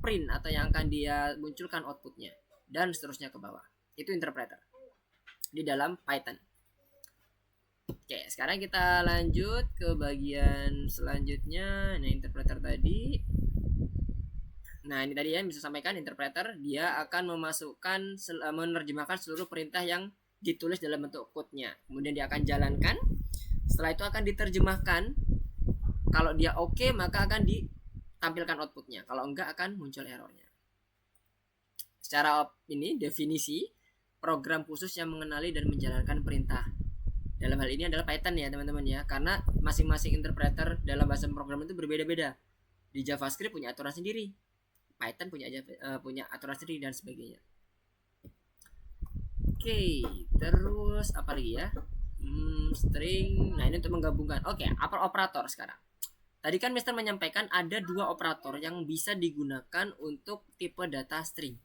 [SPEAKER 1] print atau yang akan dia munculkan outputnya, dan seterusnya ke bawah. Itu interpreter di dalam Python. Oke, sekarang kita lanjut ke bagian selanjutnya. Nah interpreter tadi, nah ini tadi ya bisa sampaikan, interpreter dia akan menerjemahkan seluruh perintah yang ditulis dalam bentuk code-nya. Kemudian dia akan jalankan. Setelah itu akan diterjemahkan. Kalau dia oke, maka akan ditampilkan outputnya. Kalau enggak akan muncul errornya. Secara ini definisi program khusus yang mengenali dan menjalankan perintah. Dalam hal ini adalah Python ya teman-teman ya. Karena masing-masing interpreter dalam bahasa pemrograman itu berbeda-beda. Di JavaScript punya aturan sendiri. Python punya aturan sendiri dan sebagainya. Oke, terus apa lagi ya? String. Nah ini untuk menggabungkan. Oke, operator sekarang. Tadi kan Mister menyampaikan ada 2 operator yang bisa digunakan untuk tipe data string.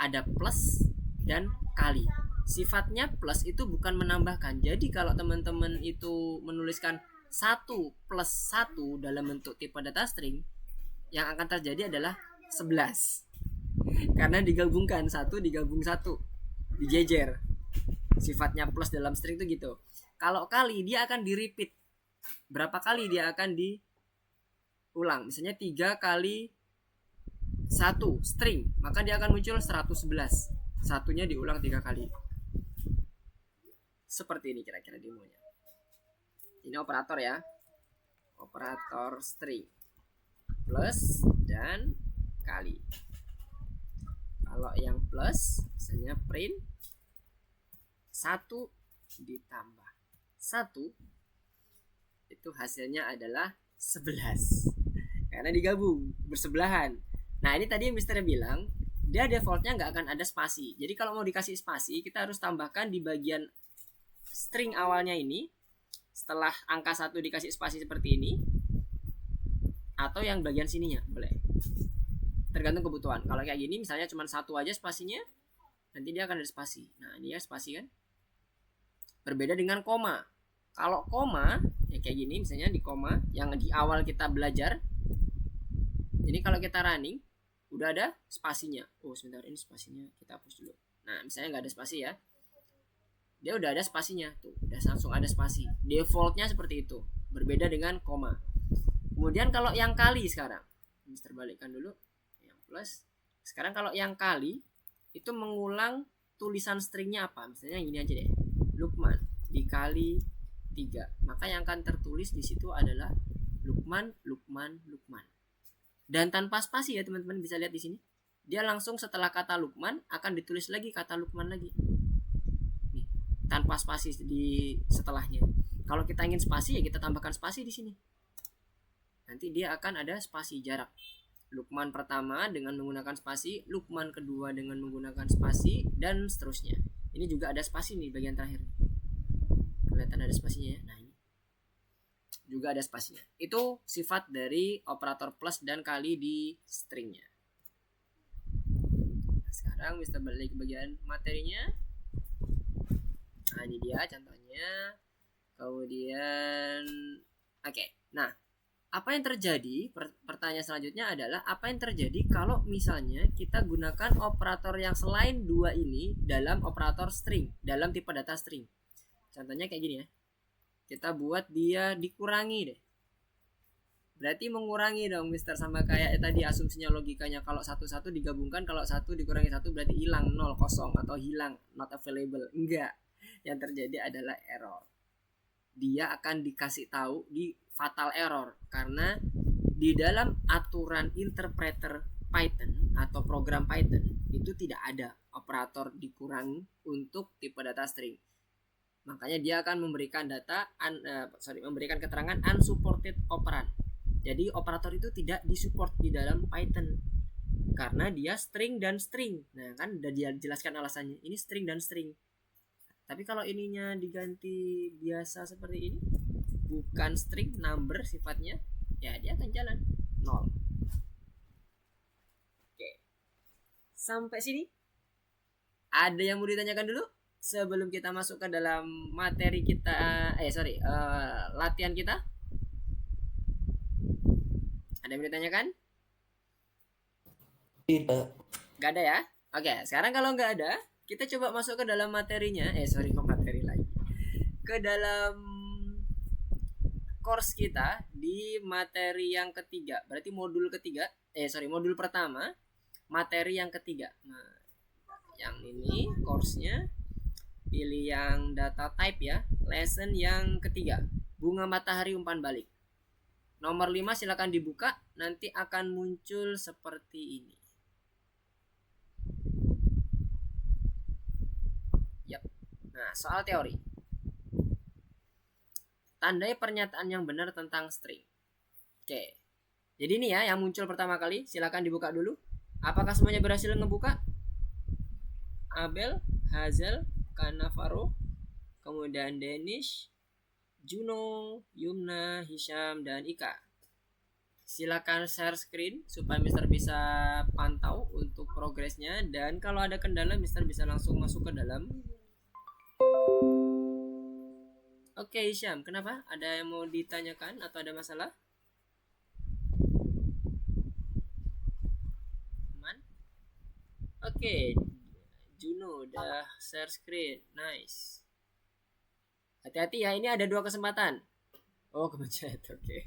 [SPEAKER 1] Ada plus dan kali. Sifatnya plus itu bukan menambahkan. Jadi kalau teman-teman itu menuliskan 1 plus 1 dalam bentuk tipe data string, yang akan terjadi adalah 11. Karena digabungkan 1 digabung 1, dijejer. Sifatnya plus dalam string itu gitu. Kalau kali dia akan di repeat. Berapa kali dia akan diulang? Misalnya 3 kali 1 string, maka dia akan muncul 111. Satunya diulang 3 kali. Seperti ini kira-kira demonya. Ini operator ya. Operator string. Plus dan kali. Kalau yang plus misalnya print 1 ditambah 1, itu hasilnya adalah 11 karena digabung bersebelahan. Nah ini tadi Mister bilang dia defaultnya nggak akan ada spasi. Jadi kalau mau dikasih spasi, kita harus tambahkan di bagian string awalnya ini. Setelah angka 1 dikasih spasi seperti ini, atau yang bagian sininya boleh, tergantung kebutuhan. Kalau kayak gini misalnya cuma 1 aja spasinya, nanti dia akan ada spasi. Nah ini ya spasi kan. Berbeda dengan koma. Kalau koma ya kayak gini, misalnya di koma yang di awal kita belajar. Jadi kalau kita running udah ada spasinya. Oh sebentar, ini spasinya kita hapus dulu. Nah misalnya nggak ada spasi ya, dia udah ada spasinya tuh, udah langsung ada spasi. Defaultnya seperti itu. Berbeda dengan koma. Kemudian kalau yang kali sekarang, Mister balikkan dulu yang plus. Sekarang kalau yang kali itu mengulang tulisan stringnya apa? Misalnya yang ini aja deh, Lukman dikali 3, maka yang akan tertulis di situ adalah Lukman, Lukman, Lukman. Dan tanpa spasi ya teman-teman, bisa lihat di sini. Dia langsung setelah kata Lukman akan ditulis lagi kata Lukman lagi. Nih, tanpa spasi di setelahnya. Kalau kita ingin spasi ya kita tambahkan spasi di sini. Nanti dia akan ada spasi jarak. Lukman pertama dengan menggunakan spasi, Lukman kedua dengan menggunakan spasi, dan seterusnya. Ini juga ada spasi nih bagian terakhir. Kelihatan ada spasinya ya. Nah ini juga ada spasinya. Itu sifat dari operator plus dan kali di stringnya. Nah, sekarang Mister balik ke bagian materinya. Nah ini dia contohnya. Kemudian oke. Nah apa yang terjadi, pertanyaan selanjutnya adalah apa yang terjadi kalau misalnya kita gunakan operator yang selain 2 ini dalam operator string, dalam tipe data string. Contohnya kayak gini ya, kita buat dia dikurangi deh. Berarti mengurangi dong Mister, sama kayak tadi asumsinya logikanya. Kalau 1 digabungkan, kalau 1 dikurangi 1 berarti hilang 0, kosong, atau hilang not available. Enggak, yang terjadi adalah error. Dia akan dikasih tahu di fatal error karena di dalam aturan interpreter Python atau program Python itu tidak ada operator dikurangi untuk tipe data string. Makanya dia akan memberikan memberikan keterangan unsupported operand. Jadi operator itu tidak disupport di dalam Python karena dia string dan string. Nah kan udah dia jelaskan alasannya, ini string dan string. Tapi kalau ininya diganti biasa seperti ini, bukan string, number sifatnya, ya dia akan jalan 0. Oke. Sampai sini ada yang mau ditanyakan dulu sebelum kita masuk ke dalam materi kita latihan kita? Ada yang mau ditanyakan?
[SPEAKER 2] Tidak.
[SPEAKER 1] Gak ada ya? Oke, sekarang kalau nggak ada, kita coba masuk ke dalam materinya. Ke materi lagi. Ke dalam course kita di materi yang ketiga. Berarti modul ketiga. Modul pertama, materi yang ketiga. Nah, yang ini course-nya pilih yang data type ya. Lesson yang ketiga. Bunga matahari umpan balik. Nomor 5 silakan dibuka, nanti akan muncul seperti ini. Nah, soal teori. Tandai pernyataan yang benar tentang string. Oke. Jadi ini ya yang muncul pertama kali. Silakan dibuka dulu. Apakah semuanya berhasil ngebuka? Abel, Hazel, Cannavaro, kemudian Danish, Juno, Yumna, Hisham, dan Ika. Silakan share screen supaya Mister bisa pantau untuk progresnya. Dan kalau ada kendala Mister bisa langsung masuk ke dalam. Oke, Hisham, kenapa? Ada yang mau ditanyakan atau ada masalah? Aman? Oke, Juno udah share screen. Nice. Hati-hati ya, ini ada 2 kesempatan. Oh, kepencet. Oke.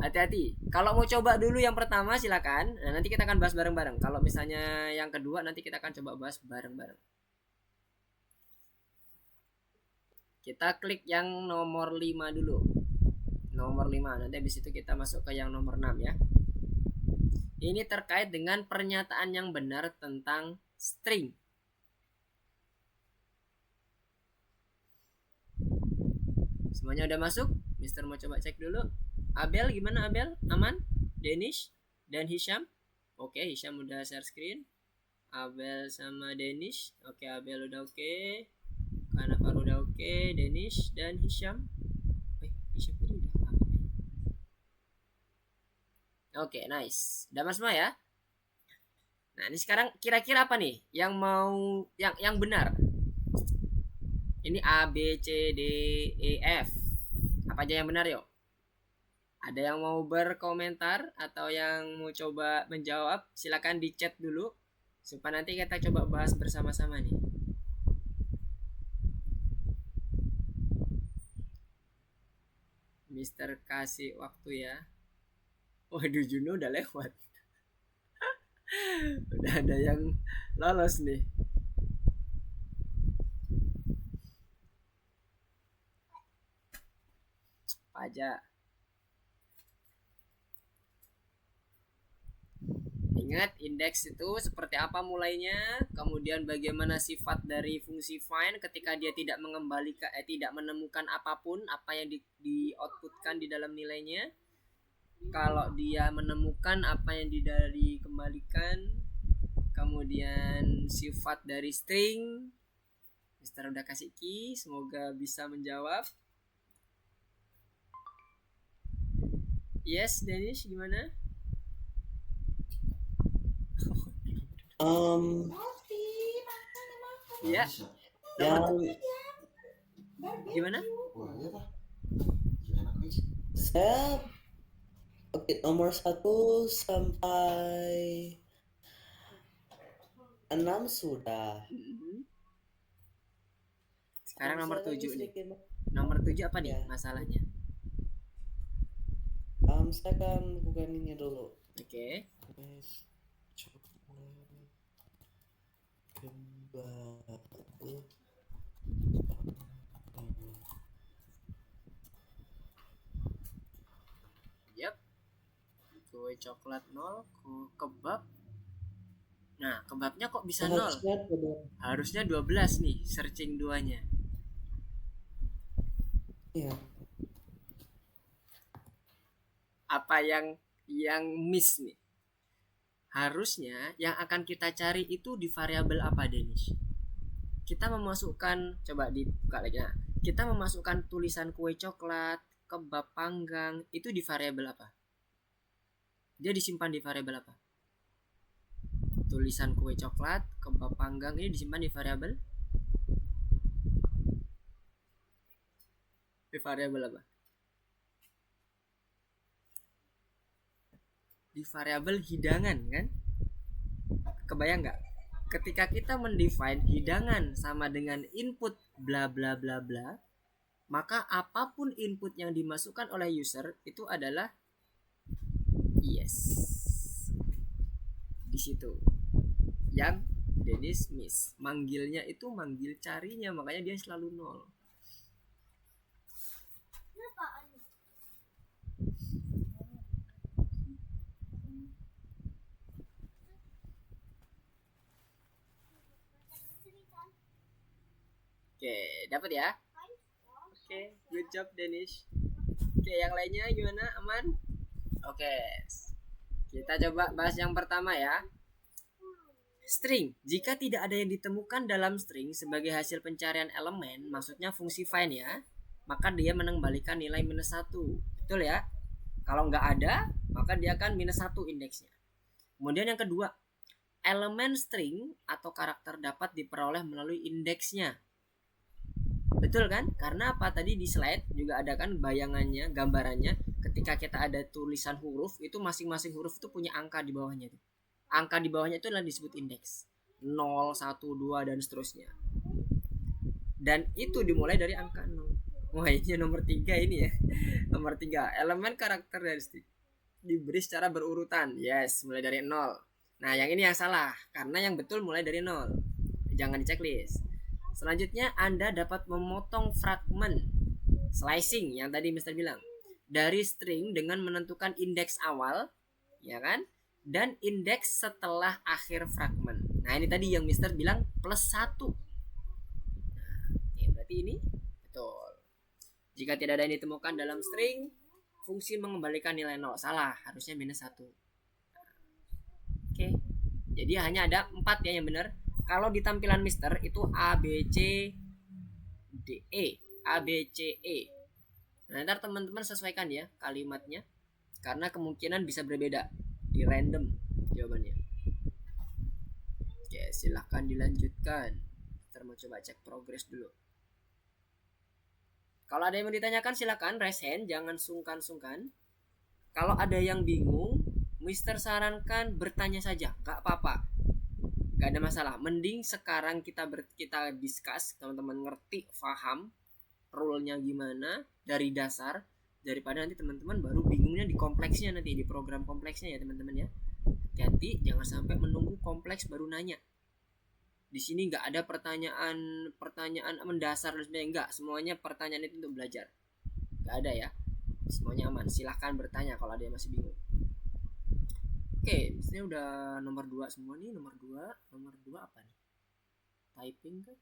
[SPEAKER 1] Hati-hati. Kalau mau coba dulu yang pertama silakan. Nah, nanti kita akan bahas bareng-bareng. Kalau misalnya yang kedua nanti kita akan coba bahas bareng-bareng. Kita klik yang nomor 5 dulu. Nomor 5. Nanti habis itu kita masuk ke yang nomor 6 ya. Ini terkait dengan pernyataan yang benar tentang string. Semuanya udah masuk? Mister mau coba cek dulu. Abel gimana Abel? Aman? Danish dan Hisham? Oke, Hisham udah share screen. Abel sama Danish. Oke, Abel udah oke. Cannavaro udah oke. Danish dan Hisham. Hisham tadi udah apa? Oke, nice. Udah mas semua ya? Nah, ini sekarang kira-kira apa nih yang mau yang benar? Ini A, B, C, D, E, F. Apa aja yang benar yuk? Ada yang mau berkomentar atau yang mau coba menjawab? Silakan di chat dulu supaya nanti kita coba bahas bersama-sama nih. Mister kasih waktu ya. Waduh, Juno udah lewat. Udah ada yang lolos nih. Pajak. Ingat indeks itu seperti apa mulainya, kemudian bagaimana sifat dari fungsi find ketika dia tidak mengembalikan tidak menemukan apapun apa yang di outputkan di dalam nilainya. Kalau dia menemukan apa yang dikembalikan, kemudian sifat dari string. Mister udah kasih key, semoga bisa menjawab. Yes, Danish gimana? Ya. Gimana?
[SPEAKER 2] Saya nomor 1 sampai 6 sudah.
[SPEAKER 1] Sekarang nomor 7 nih. Nomor 7 apa nih masalahnya?
[SPEAKER 2] Saya akan bukan ini dulu.
[SPEAKER 1] Oke. Yap. Kue coklat 0, kebab. Nah, kebabnya kok bisa 0? Harusnya 12 nih, searching 2-nya.
[SPEAKER 2] Iya.
[SPEAKER 1] Apa yang miss nih? Harusnya yang akan kita cari itu di variabel apa, Denish? Kita memasukkan, coba dibuka lagi. Nah, kita memasukkan tulisan kue coklat, kebab panggang, itu di variabel apa? Dia disimpan di variabel apa? Tulisan kue coklat, kebab panggang ini disimpan di variabel apa? Di variabel hidangan kan? Kebayang nggak? Ketika kita mendefine hidangan sama dengan input bla bla bla bla, maka apapun input yang dimasukkan oleh user itu adalah yes. Di situ yang Dennis miss, manggilnya itu manggil carinya, makanya dia selalu 0. Oke, dapat ya? Oke, good job Dennis. Oke, yang lainnya gimana? Aman? Oke. Kita coba bahas yang pertama ya. String. Jika tidak ada yang ditemukan dalam string sebagai hasil pencarian elemen, maksudnya fungsi find ya, maka dia mengembalikan nilai -1. Betul ya? Kalau nggak ada, maka dia akan -1 indeksnya. Kemudian yang kedua, elemen string atau karakter dapat diperoleh melalui indeksnya. Betul kan? Karena apa? Tadi di slide juga ada kan bayangannya, gambarannya. Ketika kita ada tulisan huruf, itu masing-masing huruf itu punya angka di bawahnya tuh. Angka di bawahnya itu adalah disebut indeks. 0, 1, 2 dan seterusnya. Dan itu dimulai dari angka 0. Wah, ini nomor 3 ini ya. Nomor 3, elemen karakteristik diberi secara berurutan. Yes, mulai dari 0. Nah, yang ini yang salah karena yang betul mulai dari 0. Jangan di checklist. Selanjutnya Anda dapat memotong fragmen slicing yang tadi Mister bilang dari string dengan menentukan indeks awal, ya kan? Dan indeks setelah akhir fragmen. Nah, ini tadi yang Mister bilang +1. Oke, berarti ini betul. Jika tidak ada yang ditemukan dalam string, fungsi mengembalikan nilai 0. Salah, harusnya -1. Oke. Jadi hanya ada 4 ya yang benar. Kalau di tampilan Mister itu A, B, C, D, E. A, B, C, E. Nah, ntar teman-teman sesuaikan ya kalimatnya. Karena kemungkinan bisa berbeda. Di random jawabannya. Oke, silahkan dilanjutkan. Kita mau coba cek progres dulu. Kalau ada yang mau ditanyakan silahkan raise hand. Jangan sungkan-sungkan. Kalau ada yang bingung, Mister sarankan bertanya saja. Gak apa-apa. Gak ada masalah. Mending sekarang kita discuss, teman-teman ngerti, paham rule-nya gimana dari dasar, daripada nanti teman-teman baru bingungnya di kompleksnya, nanti di program kompleksnya ya teman-teman ya. Hati-hati, jangan sampai menunggu kompleks baru nanya. Di sini nggak ada pertanyaan mendasar dan sebagainya, enggak. Semuanya pertanyaan itu untuk belajar. Nggak ada ya. Semuanya aman. Silahkan bertanya kalau ada yang masih bingung. Oke, misalnya udah nomor 2 semua nih. Nomor 2 apa nih? Typing kan?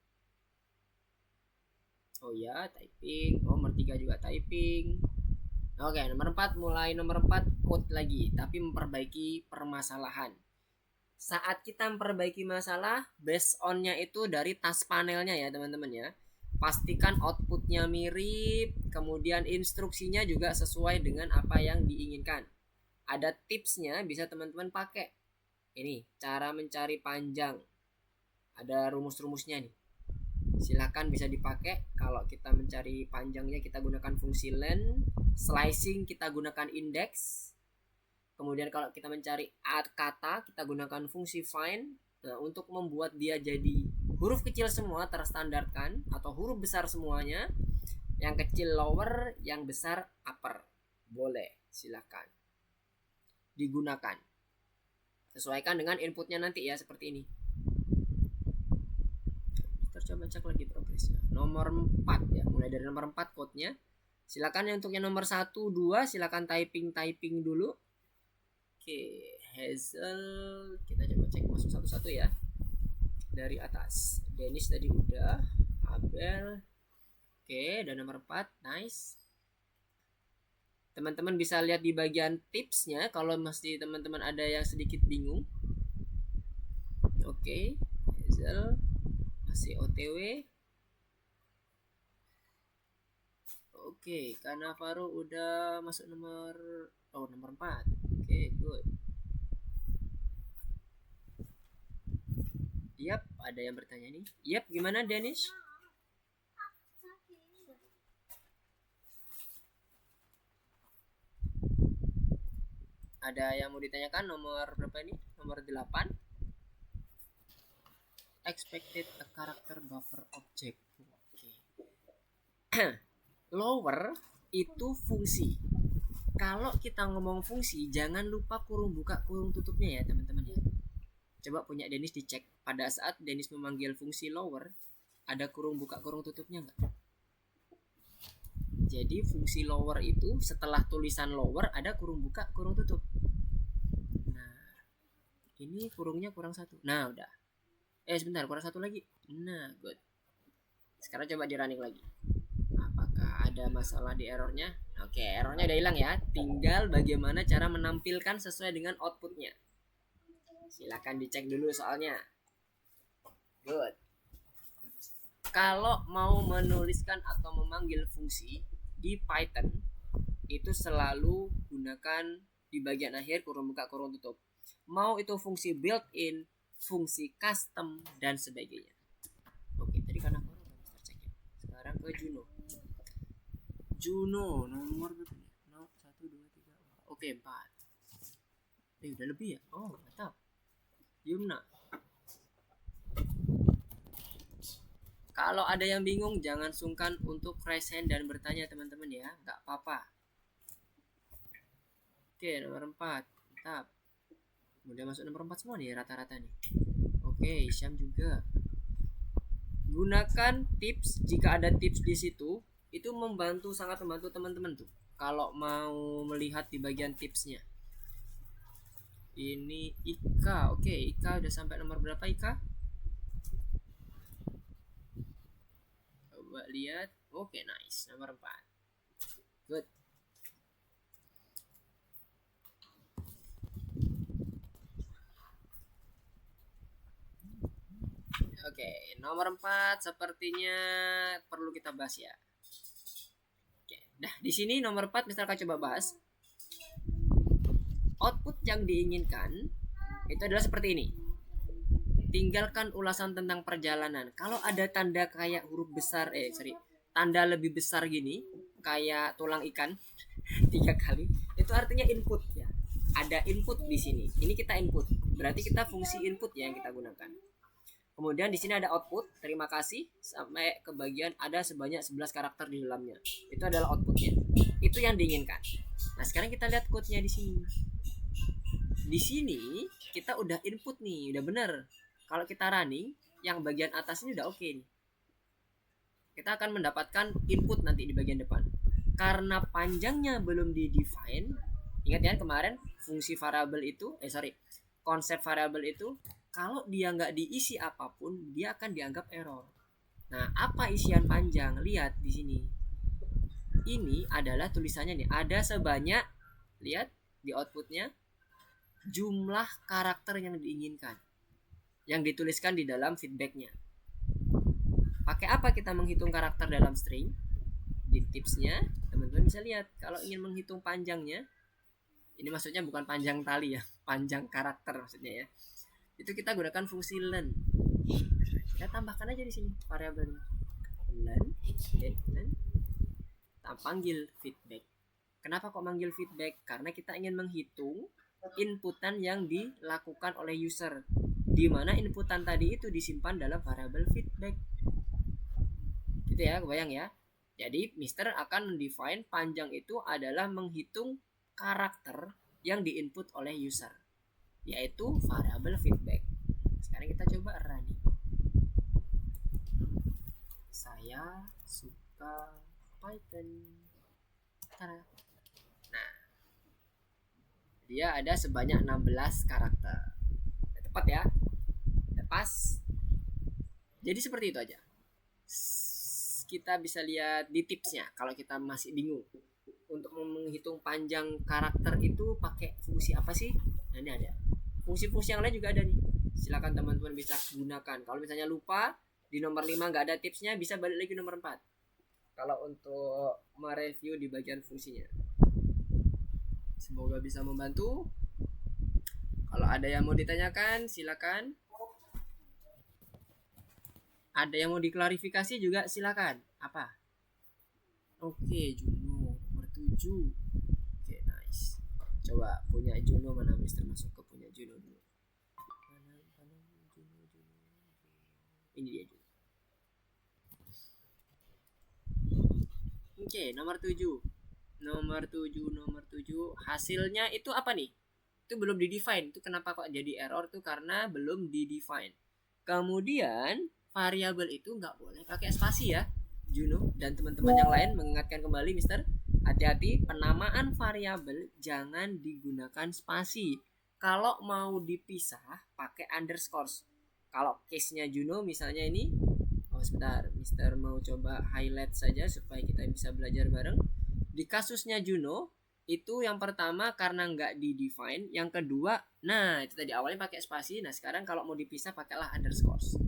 [SPEAKER 1] Oh ya, typing. Nomor 3 juga typing. Oke, nomor 4 mulai nomor 4 code lagi, tapi memperbaiki permasalahan. Saat kita memperbaiki masalah, based on-nya itu dari task panelnya ya teman-teman ya. Pastikan outputnya mirip, kemudian instruksinya juga sesuai dengan apa yang diinginkan. Ada tipsnya bisa teman-teman pakai. Ini cara mencari panjang. Ada rumus-rumusnya nih. Silakan bisa dipakai. Kalau kita mencari panjangnya kita gunakan fungsi len. Slicing kita gunakan index. Kemudian kalau kita mencari kata kita gunakan fungsi find. Nah, untuk membuat dia jadi huruf kecil semua terstandarkan atau huruf besar semuanya. Yang kecil lower, yang besar upper. Boleh, silakan digunakan. Sesuaikan dengan inputnya nanti ya, seperti ini. Kita coba cek lagi progresnya. Nomor 4 ya, mulai dari nomor 4 code-nya. Silakan yang untuk yang nomor 1, 2 silakan typing dulu. Oke, Hazel, kita coba cek masuk satu-satu ya. Dari atas. Dennis tadi udah, Abel. Oke, dan nomor 4, nice. Teman-teman bisa lihat di bagian tipsnya kalau masih teman-teman ada yang sedikit bingung. Oke, Hazel masih OTW. Oke, karena Faru udah masuk nomor 4. Oke, good. Yap, ada yang bertanya nih. Yap, gimana Danish? Ada yang mau ditanyakan nomor berapa ini? Nomor 8. Expected a character buffer object. Oke. Lower itu fungsi. Kalau kita ngomong fungsi, jangan lupa kurung buka kurung tutupnya ya teman-teman ya. Coba punya Dennis dicek. Pada saat Dennis memanggil fungsi lower, ada kurung buka kurung tutupnya nggak? Jadi fungsi lower itu setelah tulisan lower ada kurung buka kurung tutup. Nah, ini kurungnya kurang satu. Nah udah. Sebentar, kurang satu lagi. Nah, good. Sekarang coba di running lagi. Apakah ada masalah di errornya? Oke, errornya udah hilang ya. Tinggal bagaimana cara menampilkan sesuai dengan outputnya. Silahkan dicek dulu soalnya. Good. Kalau mau menuliskan atau memanggil fungsi di Python, itu selalu gunakan di bagian akhir kurung buka kurung tutup. Mau itu fungsi built-in, fungsi custom, dan sebagainya. Oke, tadi karena aku udah Mister cek ya. Sekarang ke Juno. Juno nomor berapa nih? 0, 1, 2, 3, 4. Oke, 4. Udah lebih ya? Oh, mantap. Yumna. Kalau ada yang bingung, jangan sungkan untuk raise hand dan bertanya teman-teman ya. Nggak apa-apa. Oke, nomor 4. Mantap. Udah masuk nomor 4 semua nih rata-rata nih. Oke, Syam juga. Gunakan tips, jika ada tips di situ, itu membantu, sangat membantu teman-teman tuh. Kalau mau melihat di bagian tipsnya. Ini Ika. Oke, Ika udah sampai nomor berapa Ika? Coba lihat. Oke, nice. Nomor 4. Good. Oke, nomor 4 sepertinya perlu kita bahas ya. Oke, nah di sini nomor 4 misalkan coba bahas. Output yang diinginkan itu adalah seperti ini. Tinggalkan ulasan tentang perjalanan. Kalau ada tanda kayak huruf besar, tanda lebih besar gini, kayak tulang ikan 3 kali, itu artinya input ya. Ada input di sini. Ini kita input. Berarti kita fungsi input ya yang kita gunakan. Kemudian di sini ada output, terima kasih, sampai ke bagian ada sebanyak 11 karakter di dalamnya. Itu adalah outputnya. Itu yang diinginkan. Nah, sekarang kita lihat code-nya di sini. Di sini kita udah input nih, udah bener. Kalau kita running, yang bagian atas ini udah oke nih. Kita akan mendapatkan input nanti di bagian depan. Karena panjangnya belum di-define, ingat ya kemarin fungsi variabel itu, konsep variabel itu, kalau dia nggak diisi apapun, dia akan dianggap error. Nah, apa isian panjang? Lihat di sini. Ini adalah tulisannya nih. Ada sebanyak, lihat di outputnya, jumlah karakter yang diinginkan. Yang dituliskan di dalam feedbacknya. Pakai apa kita menghitung karakter dalam string? Di tipsnya, teman-teman bisa lihat. Kalau ingin menghitung panjangnya, ini maksudnya bukan panjang tali ya, panjang karakter maksudnya ya. Itu kita gunakan fungsi len. Kita tambahkan aja di sini variabel len. Panggil feedback. Kenapa kok manggil feedback? Karena kita ingin menghitung inputan yang dilakukan oleh user, di mana inputan tadi itu disimpan dalam variabel feedback. Gitu ya, kebayang ya. Jadi Mister akan mendefine panjang itu adalah menghitung karakter yang diinput oleh user, yaitu variabel feedback. Sekarang kita coba running. Saya suka Python. Nah, dia ada sebanyak 16 karakter. Tepat ya? Pas. Jadi seperti itu aja. Kita bisa lihat di tipsnya kalau kita masih bingung. Untuk menghitung panjang karakter itu pakai fungsi apa sih? Nah, ini ada. Fungsi-fungsi yang lain juga ada nih. Silakan teman-teman bisa gunakan. Kalau misalnya lupa di nomor 5 nggak ada tipsnya, bisa balik lagi nomor 4. Kalau untuk mereview di bagian fungsinya. Semoga bisa membantu. Kalau ada yang mau ditanyakan, silakan. Ada yang mau diklarifikasi juga, silakan. Apa? Oke, Juno nomor 7. Oke, nice. Coba punya Juno mana, Mister? Masuk ke punya Juno dulu. Mana Juno. Ini dia Juno. Oke, nomor 7. Nomor 7. Hasilnya itu apa nih? Itu belum di-define. Itu kenapa kok jadi error tuh, karena belum di-define. Kemudian variabel itu nggak boleh pakai spasi ya, Juno dan teman-teman yang lain. Mengingatkan kembali, Mister, hati-hati penamaan variabel jangan digunakan spasi. Kalau mau dipisah pakai underscore. Kalau case-nya Juno misalnya ini, sebentar, Mister mau coba highlight saja supaya kita bisa belajar bareng. Di kasusnya Juno itu yang pertama karena nggak di-define, yang kedua, nah itu tadi awalnya pakai spasi. Nah sekarang kalau mau dipisah pakailah underscore.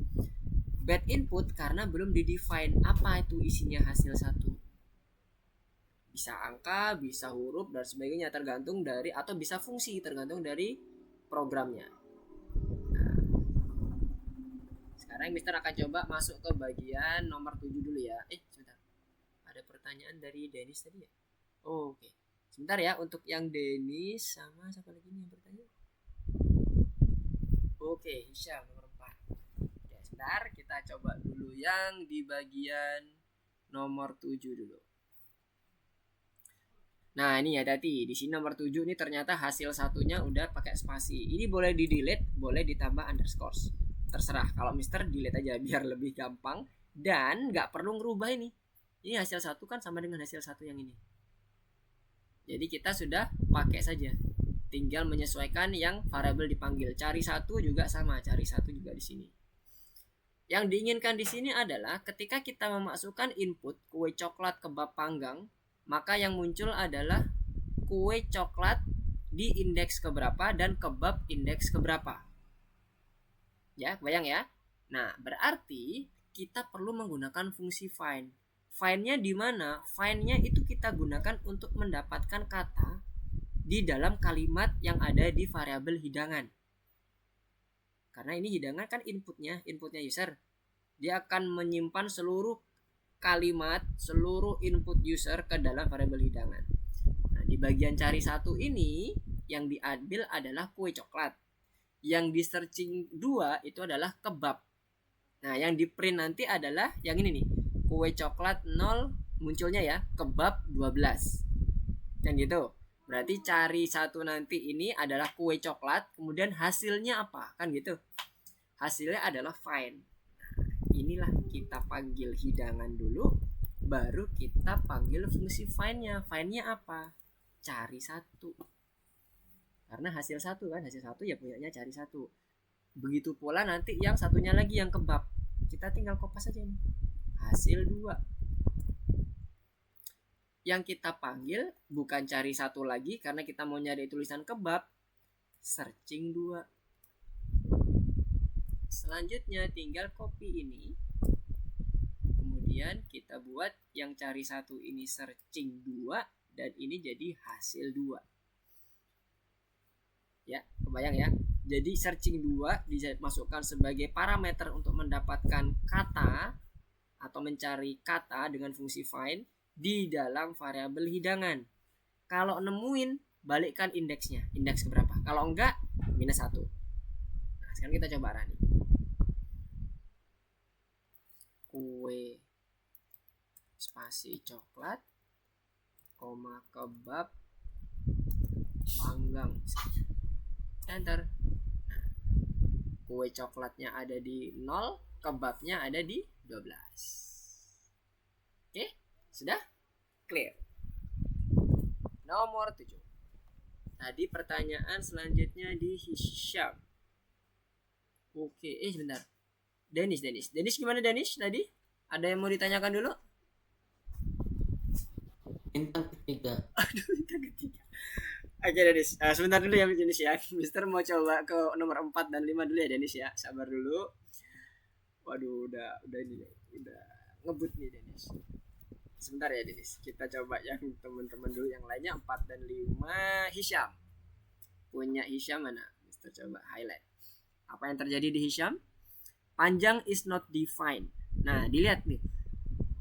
[SPEAKER 1] Bad input karena belum di-define apa itu isinya hasil 1. Bisa angka, bisa huruf dan sebagainya, tergantung dari, atau bisa fungsi, tergantung dari programnya. Nah, sekarang Mister akan coba masuk ke bagian nomor 7 dulu ya. Sebentar. Ada pertanyaan dari Dennis tadi ya? Oke. Sebentar ya, untuk yang Dennis sama siapa lagi nih yang bertanya? Oke, Hisham nomor 4. Oke, sebentar, kita coba dulu yang di bagian nomor 7 dulu. Nah, ini ya tadi di sini nomor 7 ini ternyata hasil satunya udah pakai spasi. Ini boleh di-delete, boleh ditambah underscore. Terserah. Kalau Mister delete aja biar lebih gampang dan nggak perlu ngerubah ini. Ini hasil 1 kan sama dengan hasil 1 yang ini. Jadi kita sudah pakai saja. Tinggal menyesuaikan yang variabel dipanggil. Cari 1 juga sama, cari 1 juga di sini. Yang diinginkan di sini adalah ketika kita memasukkan input kue coklat kebab panggang, maka yang muncul adalah kue coklat di indeks keberapa dan kebab indeks keberapa. Ya, bayang ya. Nah, berarti kita perlu menggunakan fungsi find. Find-nya di mana? Find-nya itu kita gunakan untuk mendapatkan kata di dalam kalimat yang ada di variabel hidangan. Karena ini hidangan kan inputnya user. Dia akan menyimpan seluruh kalimat, seluruh input user ke dalam variabel hidangan. Nah, di bagian cari 1 ini yang diambil adalah kue coklat. Yang di searching 2 itu adalah kebab. Nah, yang di print nanti adalah yang ini nih. Kue coklat 0 munculnya ya, kebab 12. Kan gitu. Berarti cari 1 nanti ini adalah kue coklat, kemudian hasilnya apa? Kan gitu. Hasilnya adalah find. Inilah kita panggil hidangan dulu, baru kita panggil fungsi find-nya. Find-nya apa? Cari 1. Karena hasil 1 kan, hasil 1 ya punyanya cari 1. Begitu pula nanti yang satunya lagi yang kebab. Kita tinggal kopas aja nih. Hasil 2. Yang kita panggil bukan cari 1 lagi karena kita mau nyari tulisan kebab. Searching 2. Selanjutnya tinggal copy ini. Kemudian kita buat yang cari 1 ini searching 2 dan ini jadi hasil 2. Ya, kebayang ya. Jadi searching 2 dimasukkan sebagai parameter untuk mendapatkan kata atau mencari kata dengan fungsi find di dalam variabel hidangan. Kalau nemuin, balikkan indeksnya. Indeks keberapa? Kalau enggak, minus 1. Nah, sekarang kita coba rani. Kue spasi coklat, koma kebab panggang. Enter. Nah, kue coklatnya ada di 0, kebabnya ada di 12. Oke, sudah clear. Nomor 7. Tadi pertanyaan selanjutnya di Hisham. Oke, sebentar. Dennis gimana Dennis tadi? Ada yang mau ditanyakan dulu?
[SPEAKER 2] Bintang ketiga.
[SPEAKER 1] Aduh, bintang ketiga. Oke Dennis, sebentar dulu ya Dennis ya. Mister mau coba ke nomor 4 dan 5 dulu ya Dennis ya. Sabar dulu. Waduh, udah ini udah ngebut nih Dennis. Sebentar ya Dennis. Kita coba yang teman-teman dulu yang lainnya 4 dan 5. Hisham. Punya Hisham mana? Kita coba highlight. Apa yang terjadi di Hisham? Panjang is not defined. Nah, dilihat nih.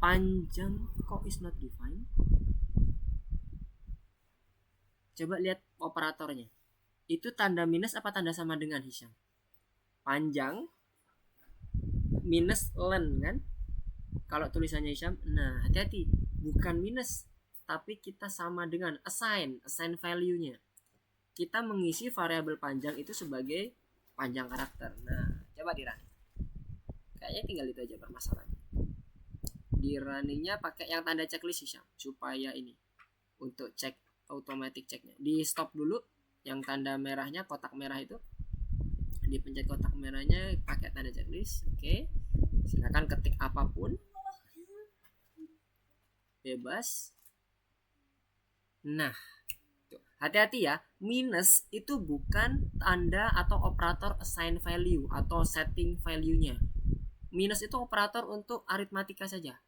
[SPEAKER 1] Panjang kok is not defined? Coba lihat operatornya. Itu tanda minus apa tanda sama dengan Hisham? Panjang minus len kan? Kalau tulisannya Hisham, nah hati-hati. Bukan minus, tapi kita sama dengan assign value-nya. Kita mengisi variabel panjang itu sebagai panjang karakter. Nah, coba dirunning. Kayaknya tinggal itu aja permasalahannya. Dirunning-nya pakai yang tanda checklist Hisham supaya ini untuk cek automatic checknya. Di stop dulu yang tanda merahnya, kotak merah itu. Dipencet kotak merahnya pakai tanda checklist. Oke. Silakan ketik apapun. Bebas. Nah, hati-hati ya, minus itu bukan tanda atau operator assign value atau setting value-nya. Minus itu operator untuk aritmatika saja.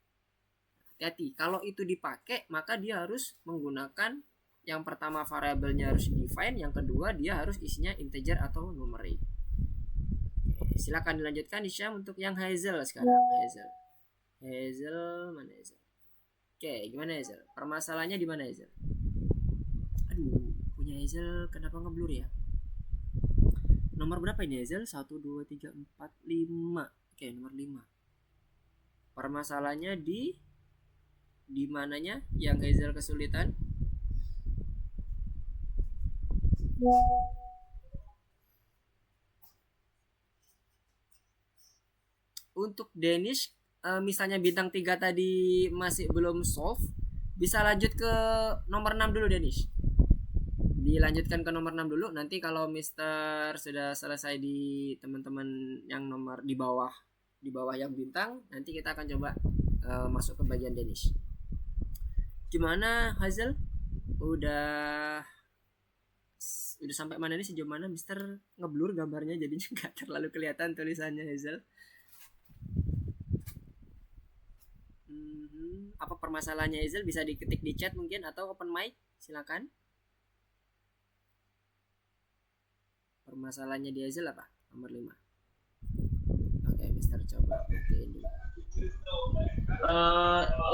[SPEAKER 1] Hati-hati, kalau itu dipakai maka dia harus menggunakan yang pertama variabelnya harus define, yang kedua dia harus isinya integer atau numeric. Oke, silakan dilanjutkan Hisham untuk yang Hazel sekarang. Hazel mana Hazel? Oke, gimana Hazel? Permasalahannya di mana Hazel? Aduh, punya Hazel kenapa ngeblur ya? Nomor berapa ini Hazel? 1, 2, 3, 4, 5. Oke, nomor 5. Permasalahannya di mananya yang Hazel kesulitan? Untuk Danish, misalnya bintang 3 tadi masih belum solve, bisa lanjut ke nomor 6 dulu Danish. Dilanjutkan ke nomor 6 dulu, nanti kalau Mister sudah selesai di teman-teman yang nomor di bawah yang bintang, nanti kita akan coba masuk ke bagian Danish. Gimana Hazel? Udah sampai mana nih, sejauh mana? Mister ngeblur gambarnya jadinya nggak terlalu kelihatan tulisannya Hazel. Apa permasalahannya Hazel? Bisa diketik di chat mungkin atau open mic, silakan. Permasalahannya di Hazel apa? Nomor 5. Oke, Mister coba buktiin dulu.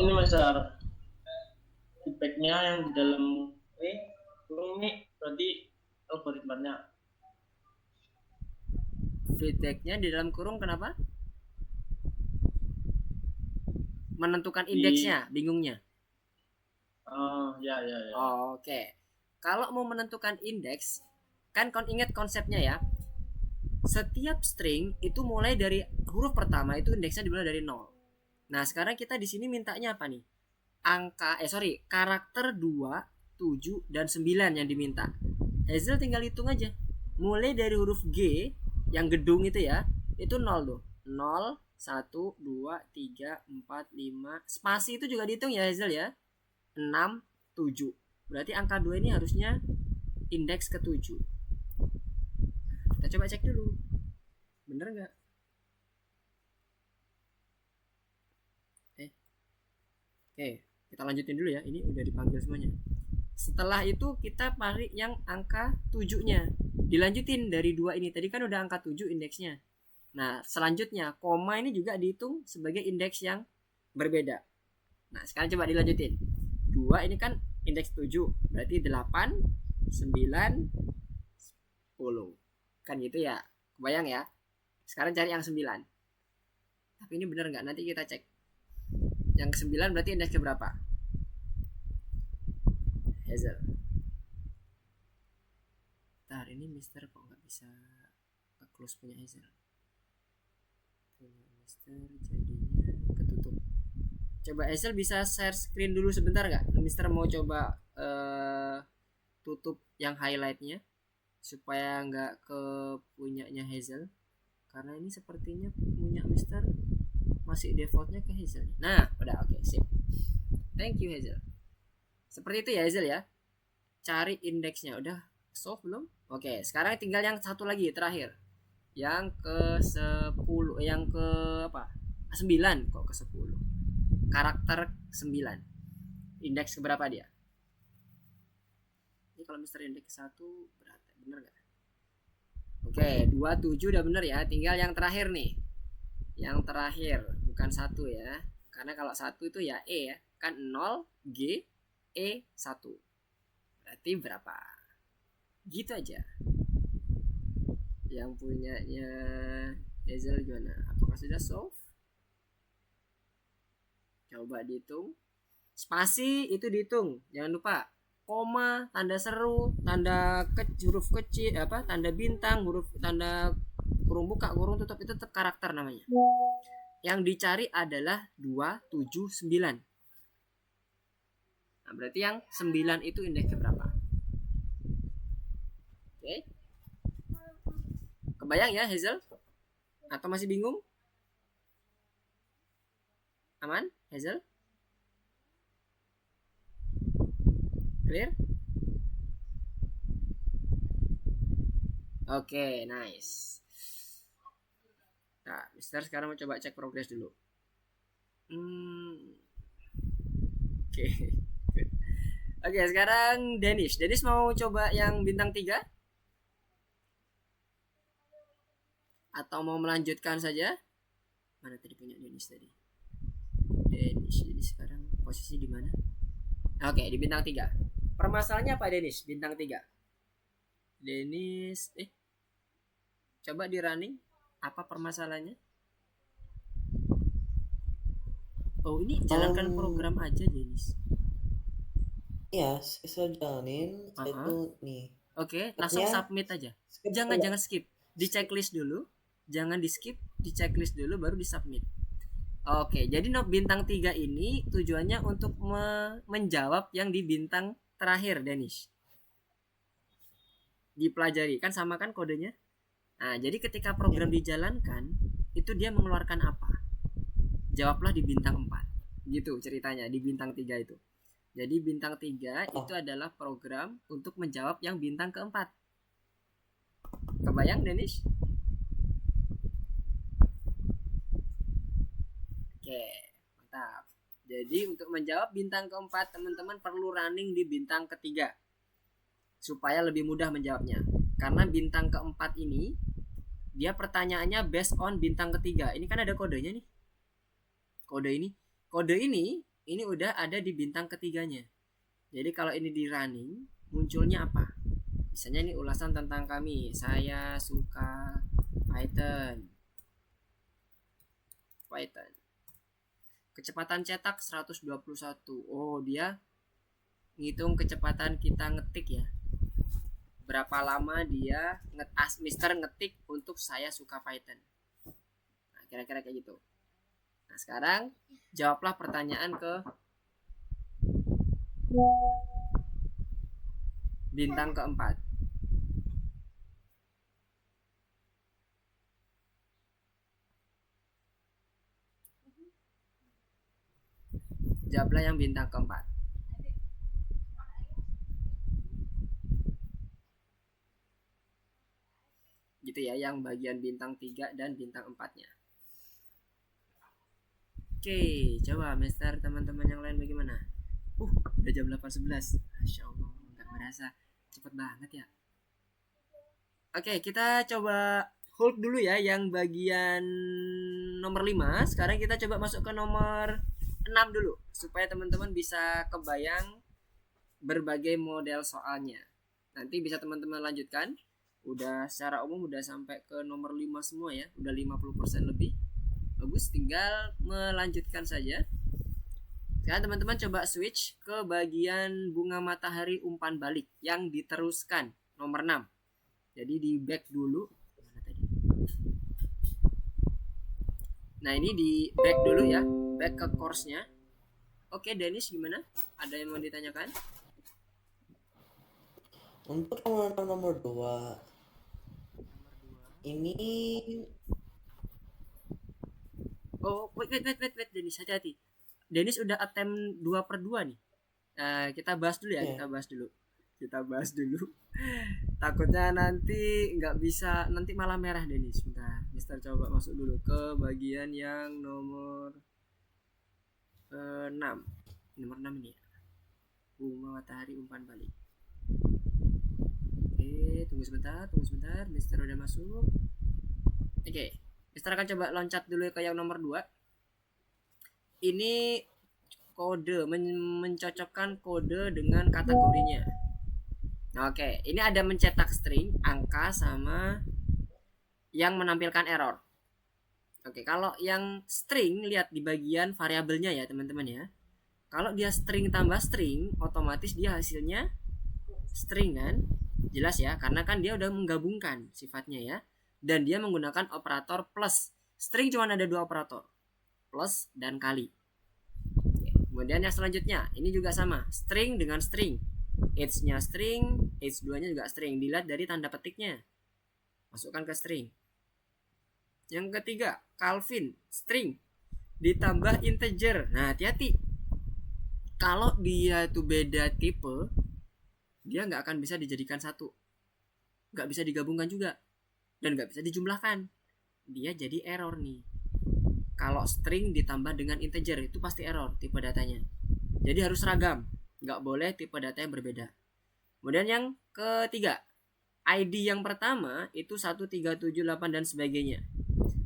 [SPEAKER 2] Ini Mister, feedbacknya yang di dalam ini berarti algoritmanya.
[SPEAKER 1] Feedbacknya di dalam kurung kenapa? Menentukan indeksnya, bingungnya.
[SPEAKER 2] Ya.
[SPEAKER 1] Oke. Kalau mau menentukan indeks, kan ingat konsepnya ya. Setiap string itu mulai dari huruf pertama itu indeksnya dimulai dari 0. Nah, sekarang kita di sini mintanya apa nih? Karakter 2, 7 dan 9 yang diminta. Hazel tinggal hitung aja. Mulai dari huruf G yang gedung itu ya, itu 0 tuh. 0, 1, 2, 3, 4, 5. Spasi itu juga dihitung ya Hazel ya. 6, 7. Berarti angka 2 ini harusnya indeks ke-7. Kita coba cek dulu. Bener nggak? Oke, kita lanjutin dulu ya. Ini udah dipanggil semuanya. Setelah itu kita cari yang angka 7-nya. Dilanjutin dari 2 ini. Tadi kan udah angka 7 indeksnya. Nah, selanjutnya koma ini juga dihitung sebagai indeks yang berbeda. Nah, sekarang coba dilanjutin. 2 ini kan indeks 7. Berarti 8, 9, 10. Kan gitu ya. Kebayang ya? Sekarang cari yang 9. Tapi ini bener nggak? Nanti kita cek. Yang ke-9 berarti indeks ke berapa? Hazel. Ntar ini Mister kok nggak bisa close punya Hazel. Punya Mister jadinya ketutup. Coba Hazel bisa share screen dulu sebentar nggak? Mister mau coba tutup yang highlightnya supaya nggak ke punyanya Hazel. Karena ini sepertinya punya Mister masih defaultnya ke Hazel. Nah, udah oke, sip. Thank you Hazel. Seperti itu ya Hazel ya. Cari indeksnya. Udah solve belum? Oke, sekarang tinggal yang satu lagi terakhir. Yang ke 10, yang ke apa? 9 kok ke 10. Karakter 9. Indeks ke berapa dia? Ini kalau Mister indeks 1 berat, bener gak? Oke, 27 udah bener ya. Tinggal yang terakhir nih. Yang terakhir, bukan 1 ya. Karena kalau 1 itu ya E ya. Kan 0, G, E, 1. Berarti berapa? Gitu aja. Yang punyanya Hazel gimana? Apakah sudah solve? Coba dihitung. Spasi itu dihitung. Jangan lupa. Koma, tanda seru, tanda huruf kecil, tanda bintang, huruf tanda kurung buka, kurung tutup itu tetap karakter namanya. Yang dicari adalah 279. Nah, berarti yang 9 itu indeksnya berapa? Oke. Kebayang ya Hazel? Atau masih bingung? Aman, Hazel? Clear? Oke, nice. Nah, Mister sekarang mau coba cek progres dulu. Oke. Oke, sekarang Dennis. Dennis mau coba yang bintang 3? Atau mau melanjutkan saja? Mana tadi punya Dennis tadi? Dennis sekarang posisi di mana? Oke, di bintang 3. Permasalahannya apa Dennis? Bintang 3. Dennis, coba di running. Apa permasalahannya? Oh, ini jalankan program aja Dennis.
[SPEAKER 4] Iya, saya jalanin. Saya tuh nih.
[SPEAKER 1] Oke, langsung submit aja. Jangan skip. Di checklist dulu. Jangan di skip, di checklist dulu baru di submit. Oke, jadi bintang 3 ini tujuannya untuk menjawab yang di bintang terakhir, Dennis. Dipelajari, kan sama kan kodenya? Nah, jadi ketika program dijalankan, itu dia mengeluarkan apa? Jawablah di bintang 4. Gitu ceritanya, di bintang 3 itu. Jadi bintang 3 itu adalah program untuk menjawab yang bintang keempat. Kebayang, Dennis? Oke, mantap. Jadi untuk menjawab bintang keempat, teman-teman perlu running di bintang ketiga supaya lebih mudah menjawabnya. Karena bintang keempat ini dia pertanyaannya based on bintang ketiga. Ini kan ada kodenya nih. Kode ini udah ada di bintang ketiganya. Jadi kalau ini di running, munculnya apa? Misalnya ini ulasan tentang kami. Saya suka Python. Kecepatan cetak 121. Oh, dia ngitung kecepatan kita ngetik ya. Berapa lama dia Mister ngetik untuk saya suka Python. Nah, kira-kira kayak gitu. Nah, sekarang jawablah pertanyaan ke bintang keempat. Jawablah yang bintang keempat. Gitu ya, yang bagian bintang 3 dan bintang 4-nya. Oke, coba Mister teman-teman yang lain bagaimana? Udah jam 8.11. Masya Allah, gak berasa. Cepet banget ya. Oke, kita coba hold dulu ya yang bagian nomor 5. Sekarang kita coba masuk ke nomor 6 dulu supaya teman-teman bisa kebayang berbagai model soalnya. Nanti bisa teman-teman lanjutkan. Udah secara umum udah sampai ke nomor 5 semua ya. Udah 50% lebih. Bagus, tinggal melanjutkan saja. Sekarang teman-teman coba switch ke bagian bunga matahari umpan balik yang diteruskan nomor 6. Jadi di back dulu. Nah, ini di back dulu ya. Back ke course-nya. Oke, Dennis gimana? Ada yang mau ditanyakan?
[SPEAKER 4] Untuk nomor 2 ini
[SPEAKER 1] wait Dennis, hati-hati. Dennis udah attempt 2/2 nih. Kita bahas dulu ya, kita bahas dulu. Takutnya nanti nggak bisa, nanti malah merah Dennis. Bentar, Mister coba masuk dulu ke bagian yang nomor 6. Nomor 6 ini ya. Bunga matahari umpan balik. Oke. tunggu sebentar. Mister udah masuk. Oke, Mister akan coba loncat dulu ke yang nomor 2. Ini kode, mencocokkan kode dengan kategorinya. Oke, ini ada mencetak string, angka, sama yang menampilkan error. Oke, kalau yang string, lihat di bagian variabelnya ya teman-teman ya. Kalau dia string tambah string, otomatis dia hasilnya string kan? Jelas ya, karena kan dia udah menggabungkan sifatnya ya. Dan dia menggunakan operator plus. String cuma ada 2 operator, plus dan kali. Oke, kemudian yang selanjutnya, ini juga sama, string dengan string. H-nya string, H2-nya juga string. Dilihat dari tanda petiknya. Masukkan ke string. Yang ketiga, Calvin, string ditambah integer. Nah, hati-hati. Kalau dia itu beda tipe, dia nggak akan bisa dijadikan satu, nggak bisa digabungkan juga, dan nggak bisa dijumlahkan. Dia jadi error nih. Kalau string ditambah dengan integer itu pasti error tipe datanya. Jadi harus seragam, nggak boleh tipe data yang berbeda. Kemudian yang ketiga, ID yang pertama itu 1378 dan sebagainya.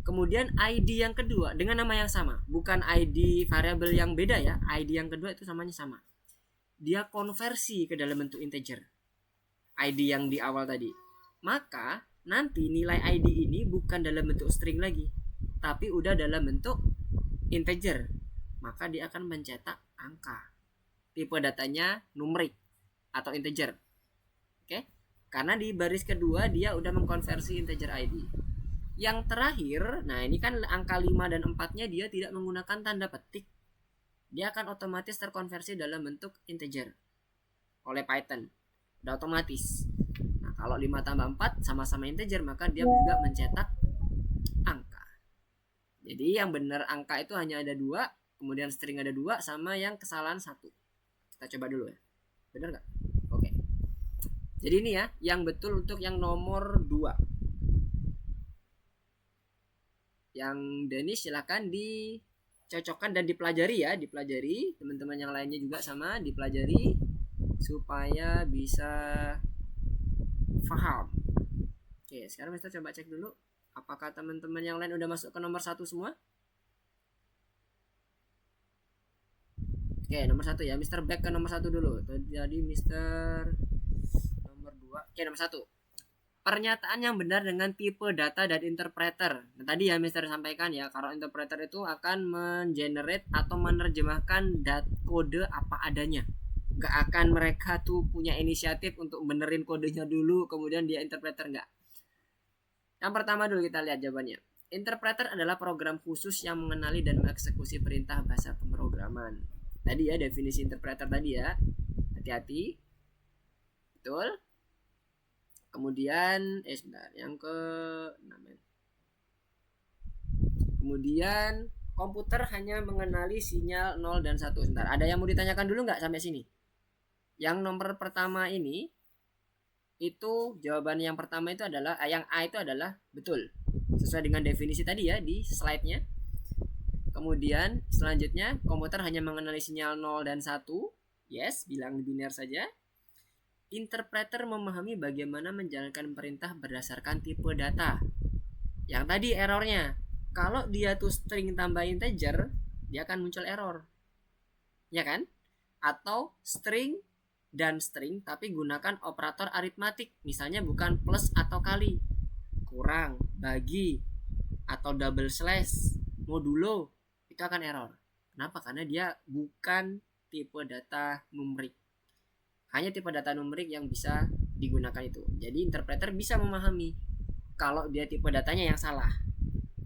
[SPEAKER 1] Kemudian ID yang kedua dengan nama yang sama, bukan ID variabel yang beda ya. ID yang kedua itu namanya sama. Dia konversi ke dalam bentuk integer. ID yang di awal tadi. Maka nanti nilai ID ini bukan dalam bentuk string lagi, tapi udah dalam bentuk integer. Maka dia akan mencetak angka. Tipe datanya numerik atau integer. Oke? Karena di baris kedua dia udah mengkonversi integer ID. Yang terakhir, nah ini kan angka 5 dan 4-nya dia tidak menggunakan tanda petik. Dia akan otomatis terkonversi dalam bentuk integer oleh Python. Udah otomatis. Nah, kalau 5 tambah 4 sama-sama integer, maka dia juga mencetak angka. Jadi yang benar angka itu hanya ada 2, kemudian string ada 2, sama yang kesalahan 1. Kita coba dulu ya. Benar nggak? Oke. Jadi ini ya, yang betul untuk yang nomor 2. Yang Denis silakan dicocokkan dan dipelajari ya, dipelajari. Teman-teman yang lainnya juga sama, dipelajari supaya bisa paham. Oke, sekarang Mister coba cek dulu apakah teman-teman yang lain udah masuk ke nomor 1 semua. Oke, nomor 1 ya. Mister back ke nomor 1 dulu. Jadi Mister nomor 2. Oke, nomor 1. Pernyataan yang benar dengan tipe data dan interpreter. Nah, tadi ya Mister sampaikan ya, kalau interpreter itu akan mengenerate atau menerjemahkan kode apa adanya. Gak akan mereka tuh punya inisiatif untuk benerin kodenya dulu, kemudian dia interpreter, enggak. Yang pertama dulu kita lihat jawabannya. Interpreter adalah program khusus yang mengenali dan mengeksekusi perintah bahasa pemrograman. Tadi ya definisi interpreter tadi ya. Hati-hati. Betul. Kemudian sebentar, yang ke-6. Kemudian komputer hanya mengenali sinyal 0 dan 1. Sebentar, ada yang mau ditanyakan dulu nggak sampai sini? Yang nomor pertama ini, itu jawaban yang pertama itu adalah, yang A itu adalah betul. Sesuai dengan definisi tadi ya di slide-nya. Kemudian selanjutnya, komputer hanya mengenali sinyal 0 dan 1. Yes, bilang biner saja. Interpreter memahami bagaimana menjalankan perintah berdasarkan tipe data. Yang tadi errornya, kalau dia tuh string tambah integer, dia akan muncul error. Ya kan? Atau string dan string tapi gunakan operator aritmatik. Misalnya bukan plus atau kali, kurang, bagi, atau double slash, modulo. Itu akan error. Kenapa? Karena dia bukan tipe data numerik. Hanya tipe data numerik yang bisa digunakan itu. Jadi interpreter bisa memahami kalau dia tipe datanya yang salah.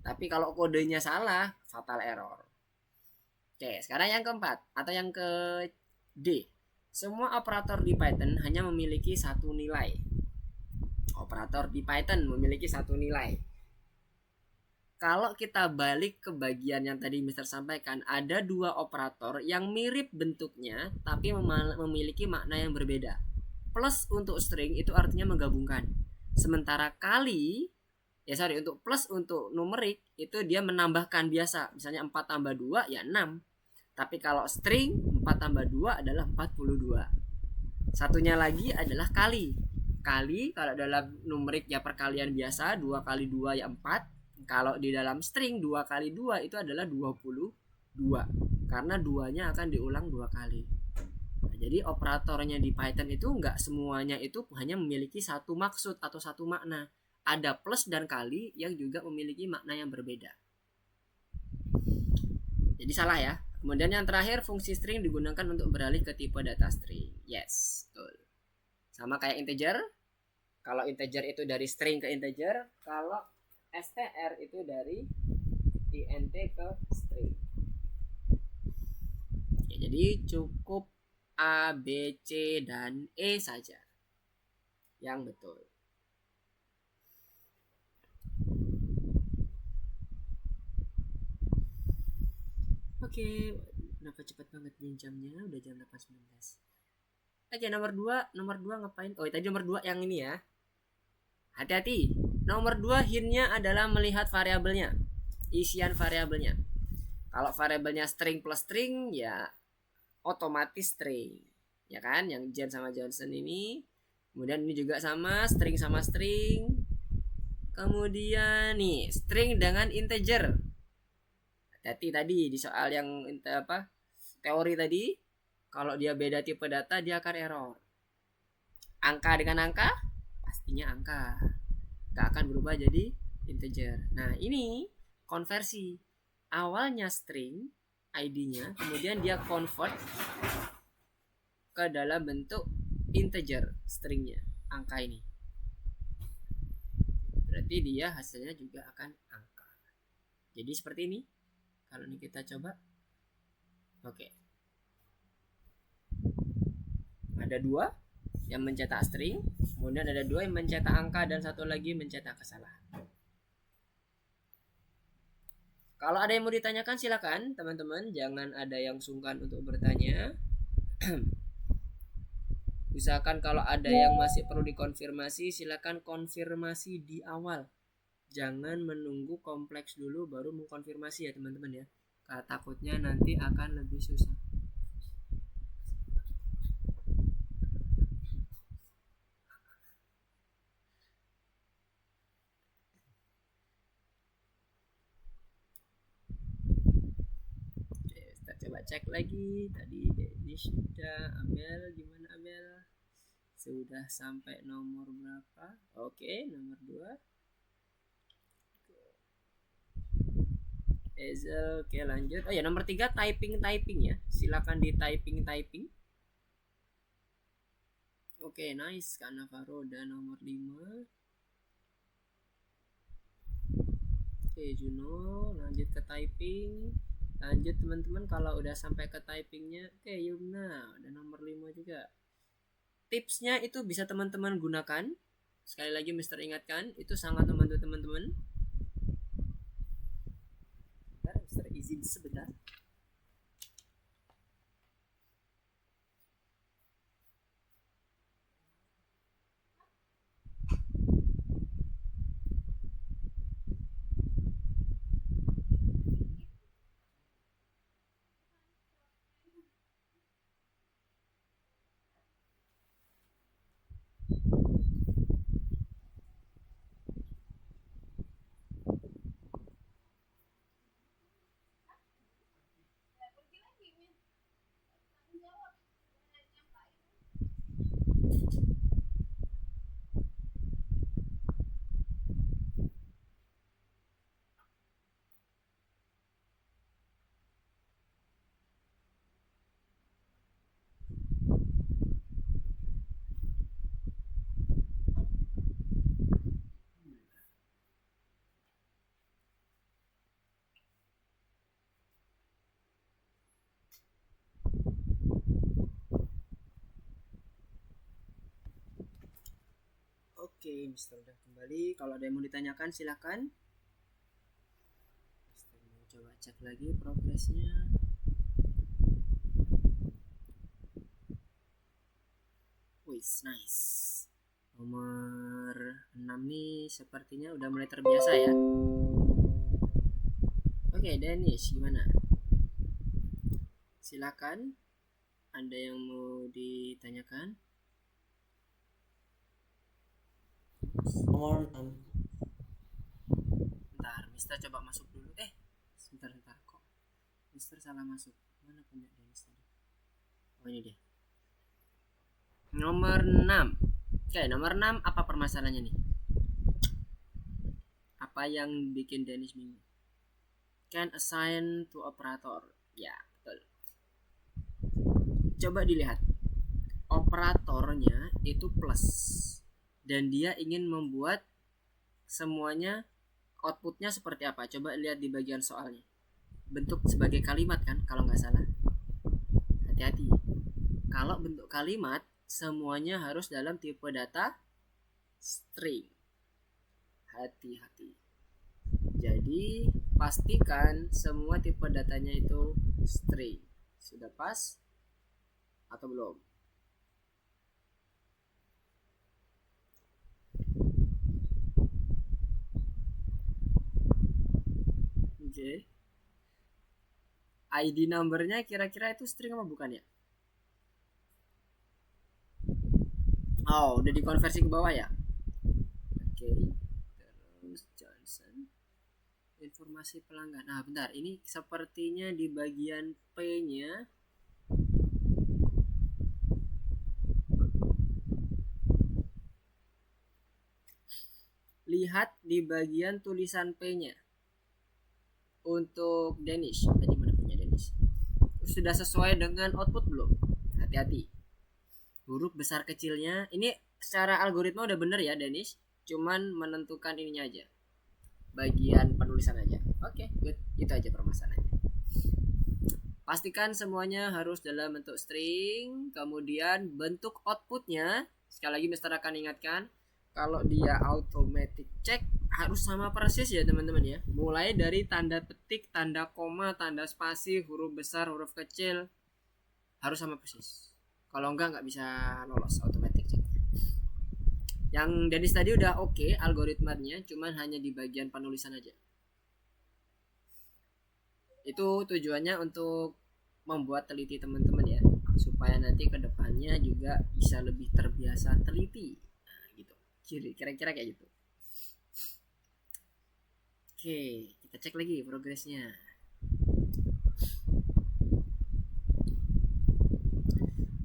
[SPEAKER 1] Tapi kalau kodenya salah, fatal error. Oke, sekarang yang keempat atau yang ke D. Semua operator di Python hanya memiliki satu nilai. Operator di Python memiliki satu nilai. Kalau kita balik ke bagian yang tadi Mister sampaikan, ada 2 operator yang mirip bentuknya tapi memiliki makna yang berbeda. Plus untuk string itu artinya menggabungkan. Sementara kali, untuk plus untuk numerik itu dia menambahkan biasa. Misalnya 4 tambah 2 ya 6. Tapi kalau string 4 tambah 2 adalah 42. Satunya lagi adalah kali. kali, kalau dalam numerik ya perkalian biasa, 2 kali 2 ya 4. Kalau di dalam string 2 kali 2 itu adalah 22, karena 2-nya akan diulang 2 kali. Nah, jadi operatornya di Python itu enggak semuanya itu hanya memiliki satu maksud atau satu makna. Ada plus dan kali yang juga memiliki makna yang berbeda. Jadi salah ya. Kemudian yang terakhir, fungsi string digunakan untuk beralih ke tipe data string. Yes, betul. Sama kayak integer. Kalau integer itu dari string ke integer, kalau str itu dari int ke string. Ya, jadi cukup A, B, C, dan E saja yang betul. Oke, kenapa cepat banget nih jamnya? Udah jam 8.19. Oke, nomor 2 ngapain? Oh, tadi nomor 2 yang ini ya. Hati-hati. Nomor 2 hintnya adalah melihat variabelnya, isian variabelnya. Kalau variabelnya string plus string ya otomatis string, ya kan? Yang Jen sama Johnson ini. Kemudian ini juga sama string. Kemudian nih string dengan integer. Hati-hati tadi di soal yang teori tadi, kalau dia beda tipe data dia akan error. Angka dengan angka pastinya angka, gak akan berubah jadi integer. Nah ini konversi, awalnya string ID-nya, kemudian dia convert ke dalam bentuk integer stringnya, angka ini. Berarti dia hasilnya juga akan angka. Jadi seperti ini. Kalau ini kita coba, oke. Ada 2 yang mencetak string, kemudian ada 2 yang mencetak angka, dan satu lagi mencetak kesalahan. Kalau ada yang mau ditanyakan silakan teman-teman, jangan ada yang sungkan untuk bertanya. Usahakan kalau ada yang masih perlu dikonfirmasi, silakan konfirmasi di awal. Jangan menunggu kompleks dulu baru mengkonfirmasi ya teman-teman ya. Takutnya nanti akan lebih susah. Oke, kita coba cek lagi. Tadi ini sudah. Amel, gimana Amel? Sudah sampai nomor berapa? Oke, nomor 2. Ezel, oke lanjut. Oh ya, nomor 3 typing ya. Silakan di typing. Oke, nice. Kak Navarro udah nomor 5. Oke, Juno lanjut ke typing. Lanjut teman-teman kalau udah sampai ke typingnya. Oke, Yumna udah nomor 5 juga. Tipsnya itu bisa teman-teman gunakan. Sekali lagi Mister ingatkan, itu sangat membantu teman-teman. Mister izin sebentar. Oke, Mister udah kembali. Kalau ada yang mau ditanyakan silakan. Mister mau coba cek lagi progresnya. Wis, nice. Nomor 6 nih sepertinya udah mulai terbiasa ya. Oke, Dennis gimana? Silakan. Ada yang mau ditanyakan?
[SPEAKER 4] Nomor 6.
[SPEAKER 1] Bentar, Mister coba masuk dulu. Sebentar kok. Mister salah masuk. Mana punya Dennis tadi? Oh, ini dia. Nomor 6. Oke, nomor 6 apa permasalahannya nih? Apa yang bikin Dennis bingung? Can assign to operator. Ya, betul. Coba dilihat. Operatornya itu plus. Dan dia ingin membuat semuanya outputnya seperti apa? Coba lihat di bagian soalnya. Bentuk sebagai kalimat kan kalau nggak salah. Hati-hati. Kalau bentuk kalimat semuanya harus dalam tipe data string. Hati-hati. Jadi pastikan semua tipe datanya itu string. Sudah pas atau belum? Oke. ID numbernya kira-kira itu string apa bukan ya? Oh, udah dikonversi ke bawah ya? Oke. Terus Johnson. Informasi pelanggan. Nah, bentar. Ini sepertinya di bagian P-nya. Lihat di bagian tulisan P-nya. Untuk Danish. Tadi mana punya Danish? Sudah sesuai dengan output belum? Hati-hati. Huruf besar kecilnya. Ini secara algoritma udah bener ya Danish. Cuman menentukan ininya aja. Bagian penulisan aja. Oke, good. Itu aja permasalahannya. Pastikan semuanya harus dalam bentuk string. Kemudian bentuk outputnya. Sekali lagi Mister akan ingatkan. Kalau dia automatic check harus sama persis ya teman-teman ya. Mulai dari tanda petik, tanda koma, tanda spasi, huruf besar, huruf kecil. Harus sama persis. Kalau enggak bisa lolos automatic check. Yang Dennis tadi udah oke algoritmanya, cuman hanya di bagian penulisan aja. Itu tujuannya untuk membuat teliti teman-teman ya, supaya nanti kedepannya juga bisa lebih terbiasa teliti. Nah, gitu. Kira-kira kayak gitu. Oke, kita cek lagi progresnya.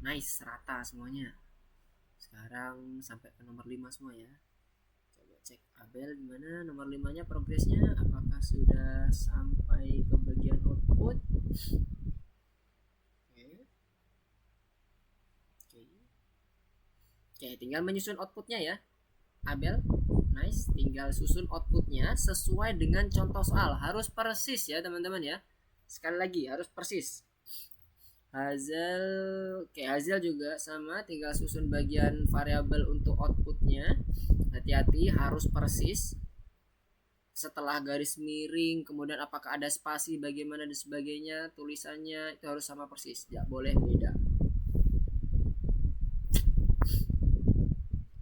[SPEAKER 1] Nice, rata semuanya. Sekarang sampai ke nomor 5 semua ya. Coba cek Abel gimana nomor 5-nya progresnya. Apakah sudah sampai ke bagian output? Oke, tinggal menyusun outputnya ya. Abel, nice. Tinggal susun outputnya sesuai dengan contoh soal. Harus persis ya teman-teman ya. Sekali lagi harus persis. Hazel, oke Hazel juga sama. Tinggal susun bagian variabel untuk outputnya. Hati-hati harus persis. Setelah garis miring, kemudian apakah ada spasi, bagaimana dan sebagainya, tulisannya itu harus sama persis. Tidak boleh beda.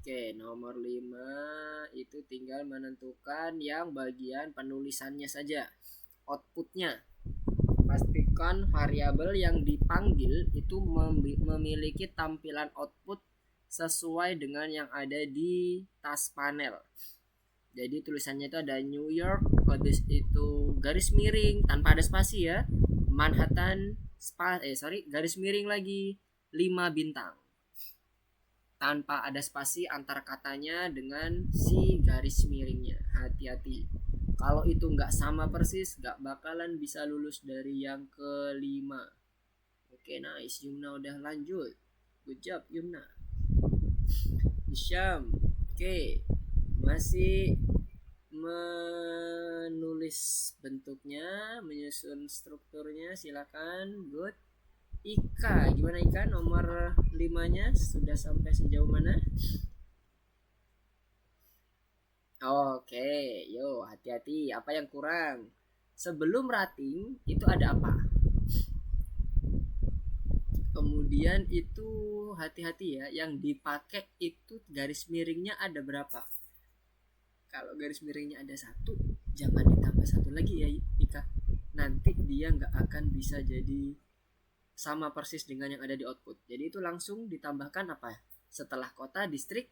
[SPEAKER 1] Oke, nomor 5 itu tinggal menentukan yang bagian penulisannya saja. Outputnya. Pastikan variabel yang dipanggil itu memiliki tampilan output sesuai dengan yang ada di task panel. Jadi tulisannya itu ada New York, habis itu garis miring tanpa ada spasi ya. Manhattan, garis miring lagi 5 bintang. Tanpa ada spasi antar katanya dengan si garis miringnya. Hati-hati. Kalau itu nggak sama persis, nggak bakalan bisa lulus dari yang kelima. Oke, nice. Yumna udah lanjut. Good job, Yumna. Hisham. Oke. Masih menulis bentuknya, menyusun strukturnya, silakan. Good. Ika, gimana Ika? Nomor 5-nya sudah sampai sejauh mana? Oke, yo hati-hati. Apa yang kurang? Sebelum rating itu ada apa? Kemudian itu hati-hati ya, yang dipakai itu garis miringnya ada berapa? Kalau garis miringnya ada 1, jangan ditambah 1 lagi ya Ika. Nanti dia nggak akan bisa jadi sama persis dengan yang ada di output. Jadi itu langsung ditambahkan apa? Setelah kota, distrik,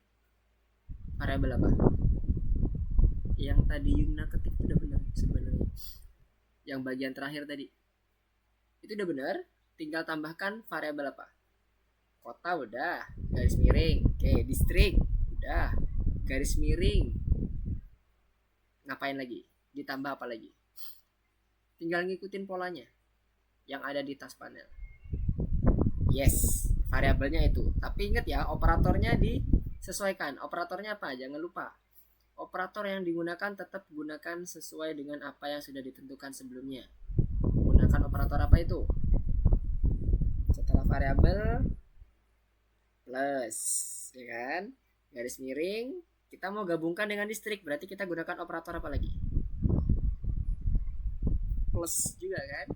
[SPEAKER 1] variabel apa? Yang tadi Yuna ketik itu udah benar sebenarnya. Yang bagian terakhir tadi itu udah benar, tinggal tambahkan variabel apa? Kota udah, garis miring. Oke, distrik udah, garis miring. Ngapain lagi? Ditambah apa lagi? Tinggal ngikutin polanya yang ada di tas panel. Yes, variabelnya itu. Tapi ingat ya, operatornya disesuaikan. Operatornya apa? Jangan lupa. Operator yang digunakan tetap gunakan sesuai dengan apa yang sudah ditentukan sebelumnya. Gunakan operator apa itu? Setelah variabel plus, ya kan? Garis miring, kita mau gabungkan dengan distrik, berarti kita gunakan operator apa lagi? Plus juga kan?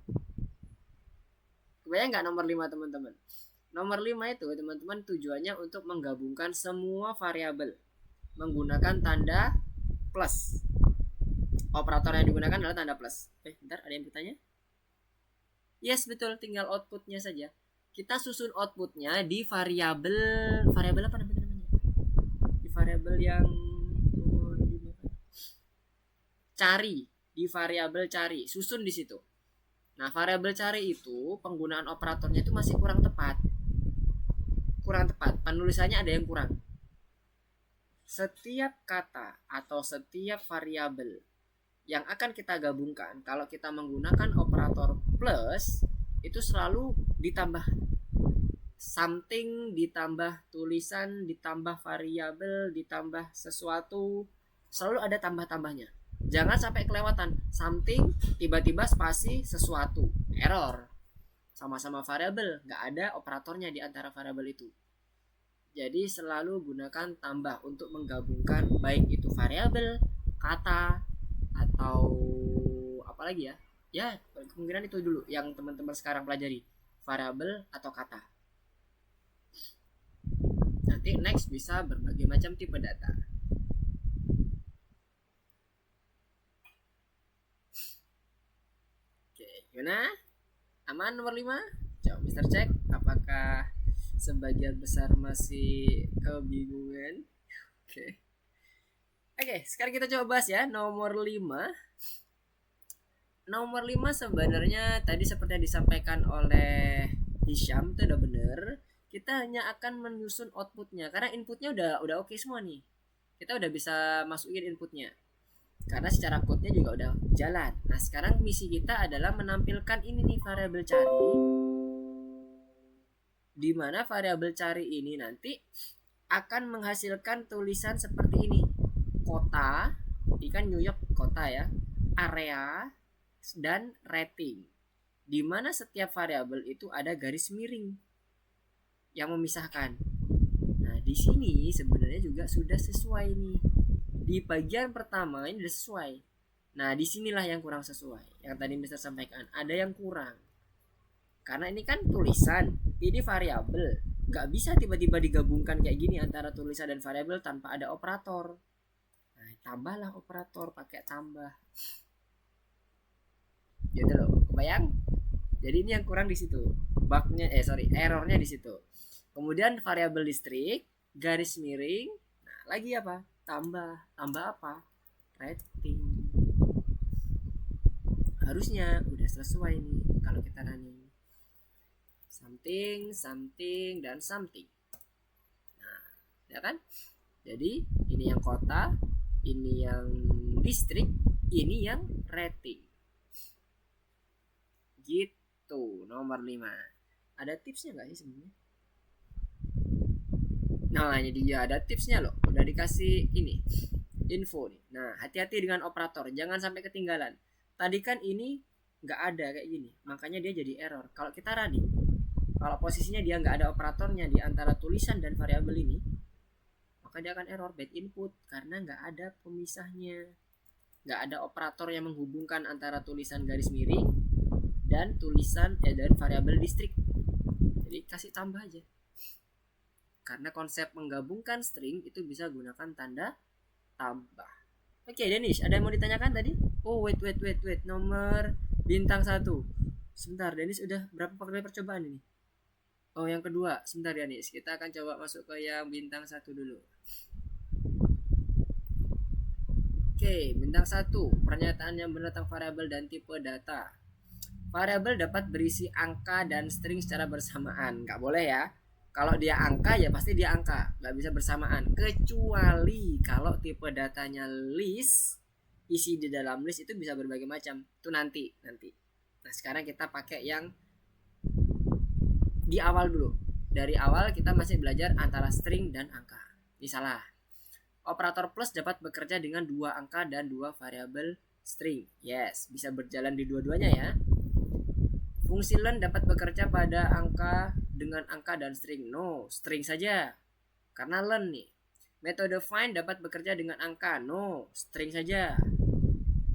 [SPEAKER 1] Kebayang nggak nomor 5 teman-teman? Nomor 5 itu teman-teman tujuannya untuk menggabungkan semua variabel menggunakan tanda plus. Operator yang digunakan adalah tanda plus. Bentar, ada yang bertanya? Yes, betul, tinggal outputnya saja. Kita susun outputnya di variabel apa namanya? Di variabel yang cari, di variabel cari, susun di situ. Nah, variabel cari itu penggunaan operatornya itu masih kurang tepat. Penulisannya ada yang kurang. Setiap kata atau setiap variabel yang akan kita gabungkan kalau kita menggunakan operator plus itu selalu ditambah something, ditambah tulisan, ditambah variabel, ditambah sesuatu, selalu ada tambah-tambahnya. Jangan sampai kelewatan something tiba-tiba spasi sesuatu, error. Sama-sama variabel, nggak ada operatornya di antara variabel itu. Jadi selalu gunakan tambah untuk menggabungkan baik itu variabel, kata, atau apa lagi ya? Ya, kemungkinan itu dulu yang teman-teman sekarang pelajari, variabel atau kata. Nanti next bisa berbagai macam tipe data. Oke, gimana? Aman nomor 5? Coba Mister cek apakah sebagian besar masih kebingungan. Oke, sekarang kita coba bahas ya nomor 5. Nomor 5 sebenarnya tadi seperti yang disampaikan oleh Hisham itu udah bener. Kita hanya akan menyusun outputnya karena inputnya udah oke semua nih. Kita udah bisa masukin inputnya. Karena secara code-nya juga udah jalan. Nah, sekarang misi kita adalah menampilkan ini nih variabel cari. Di mana variabel cari ini nanti akan menghasilkan tulisan seperti ini. Kota, ini kan New York kota ya, area, dan rating. Di mana setiap variabel itu ada garis miring yang memisahkan. Nah, di sini sebenarnya juga sudah sesuai nih. Di bagian pertama ini sudah sesuai. Nah, disinilah yang kurang sesuai. Yang tadi Mister sampaikan, ada yang kurang. Karena ini kan tulisan, ini variabel, nggak bisa tiba-tiba digabungkan kayak gini antara tulisan dan variabel tanpa ada operator. Nah, tambahlah operator pakai tambah. Gitu loh, kebayang? Jadi ini yang kurang di situ. Errornya di situ. Kemudian variabel distrik, garis miring. Nah, lagi apa? Tambah apa? Rating. Harusnya udah sesuai nih kalau kita running. Something, dan something. Nah, ya kan? Jadi ini yang kota, ini yang distrik, ini yang rating. Gitu, nomor 5. Ada tipsnya nggak sih sebenarnya? Nah, ini dia ada tipsnya loh. Udah dikasih ini info nih. Nah, hati-hati dengan operator, jangan sampai ketinggalan. Tadi kan ini nggak ada kayak gini, makanya dia jadi error. Kalau kita running, kalau posisinya dia nggak ada operatornya di antara tulisan dan variabel ini, maka dia akan error bad input karena nggak ada pemisahnya, nggak ada operator yang menghubungkan antara tulisan garis miring dan tulisan dan variabel distrik. Jadi kasih tambah aja. Karena konsep menggabungkan string itu bisa gunakan tanda tambah. Oke, Denish, ada yang mau ditanyakan tadi? Oh, wait. Nomor bintang 1. Sebentar, Denish udah berapa kali percobaan ini? Oh, yang kedua. Sebentar, Denish. Kita akan coba masuk ke yang bintang 1 dulu. Oke, bintang 1. Pernyataan yang benar tentang variabel dan tipe data. Variabel dapat berisi angka dan string secara bersamaan. Nggak boleh ya. Kalau dia angka ya pasti dia angka, nggak bisa bersamaan. Kecuali kalau tipe datanya list, isi di dalam list itu bisa berbagai macam. Itu nanti. Nah sekarang kita pakai yang di awal dulu. Dari awal kita masih belajar antara string dan angka. Ini salah. Operator plus dapat bekerja dengan 2 angka dan 2 variabel string. Yes, bisa berjalan di dua-duanya ya. Fungsi len dapat bekerja pada angka dengan angka dan string. No, string saja. Karena len nih. Metode find dapat bekerja dengan angka. No, string saja.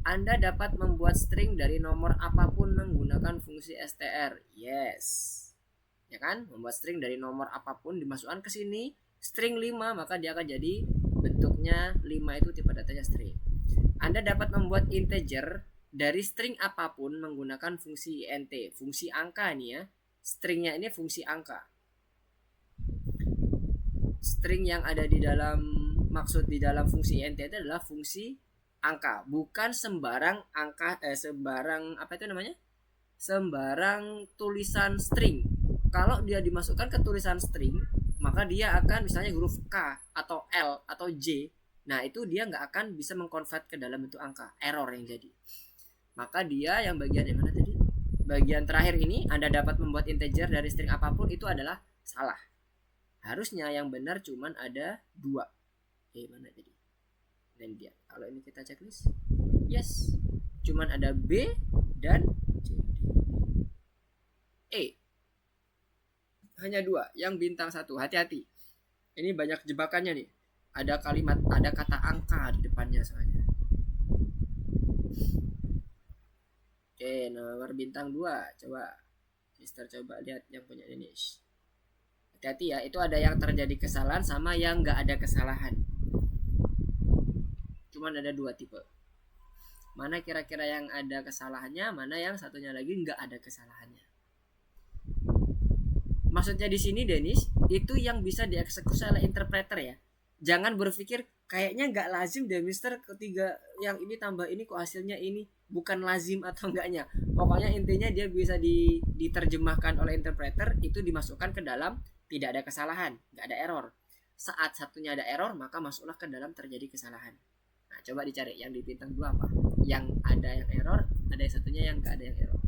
[SPEAKER 1] Anda dapat membuat string dari nomor apapun menggunakan fungsi str. Yes. Ya kan? Membuat string dari nomor apapun dimasukkan ke sini. String 5 maka dia akan jadi bentuknya 5 itu tipe datanya string. Anda dapat membuat integer dari string apapun menggunakan fungsi int, fungsi angka nih ya. Stringnya ini fungsi angka. String yang ada di dalam maksud di dalam fungsi int itu adalah fungsi angka, bukan sembarang angka sembarang apa itu namanya? Sembarang tulisan string. Kalau dia dimasukkan ke tulisan string, maka dia akan misalnya huruf K atau L atau J. Nah, itu dia nggak akan bisa mengkonvert ke dalam bentuk angka, error yang jadi. Maka dia yang bagian yang mana tadi? Bagian terakhir ini Anda dapat membuat integer dari string apapun itu adalah salah. Harusnya yang benar cuman ada 2. Mana tadi? Dan dia. Kalau ini kita checklist. Yes. Cuman ada B dan C. E. Hanya 2. Yang bintang 1. Hati-hati. Ini banyak jebakannya nih. Ada kalimat, ada kata angka di depannya soalnya. Oke, nomor bintang 2. Coba Mister coba lihat yang punya Denish. Hati-hati ya, itu ada yang terjadi kesalahan sama yang nggak ada kesalahan. Cuman ada 2 tipe. Mana kira-kira yang ada kesalahannya, mana yang satunya lagi nggak ada kesalahannya. Maksudnya di sini Denish, itu yang bisa dieksekusi oleh interpreter ya. Jangan berpikir kayaknya nggak lazim deh Mister ketiga yang ini tambah ini kok hasilnya ini, bukan lazim atau enggaknya. Pokoknya intinya dia bisa diterjemahkan oleh interpreter, itu dimasukkan ke dalam tidak ada kesalahan, nggak ada error. Saat satunya ada error maka masuklah ke dalam terjadi kesalahan. Nah coba dicari yang di bintang 2 apa, yang ada yang error, ada yang satunya yang nggak ada yang error.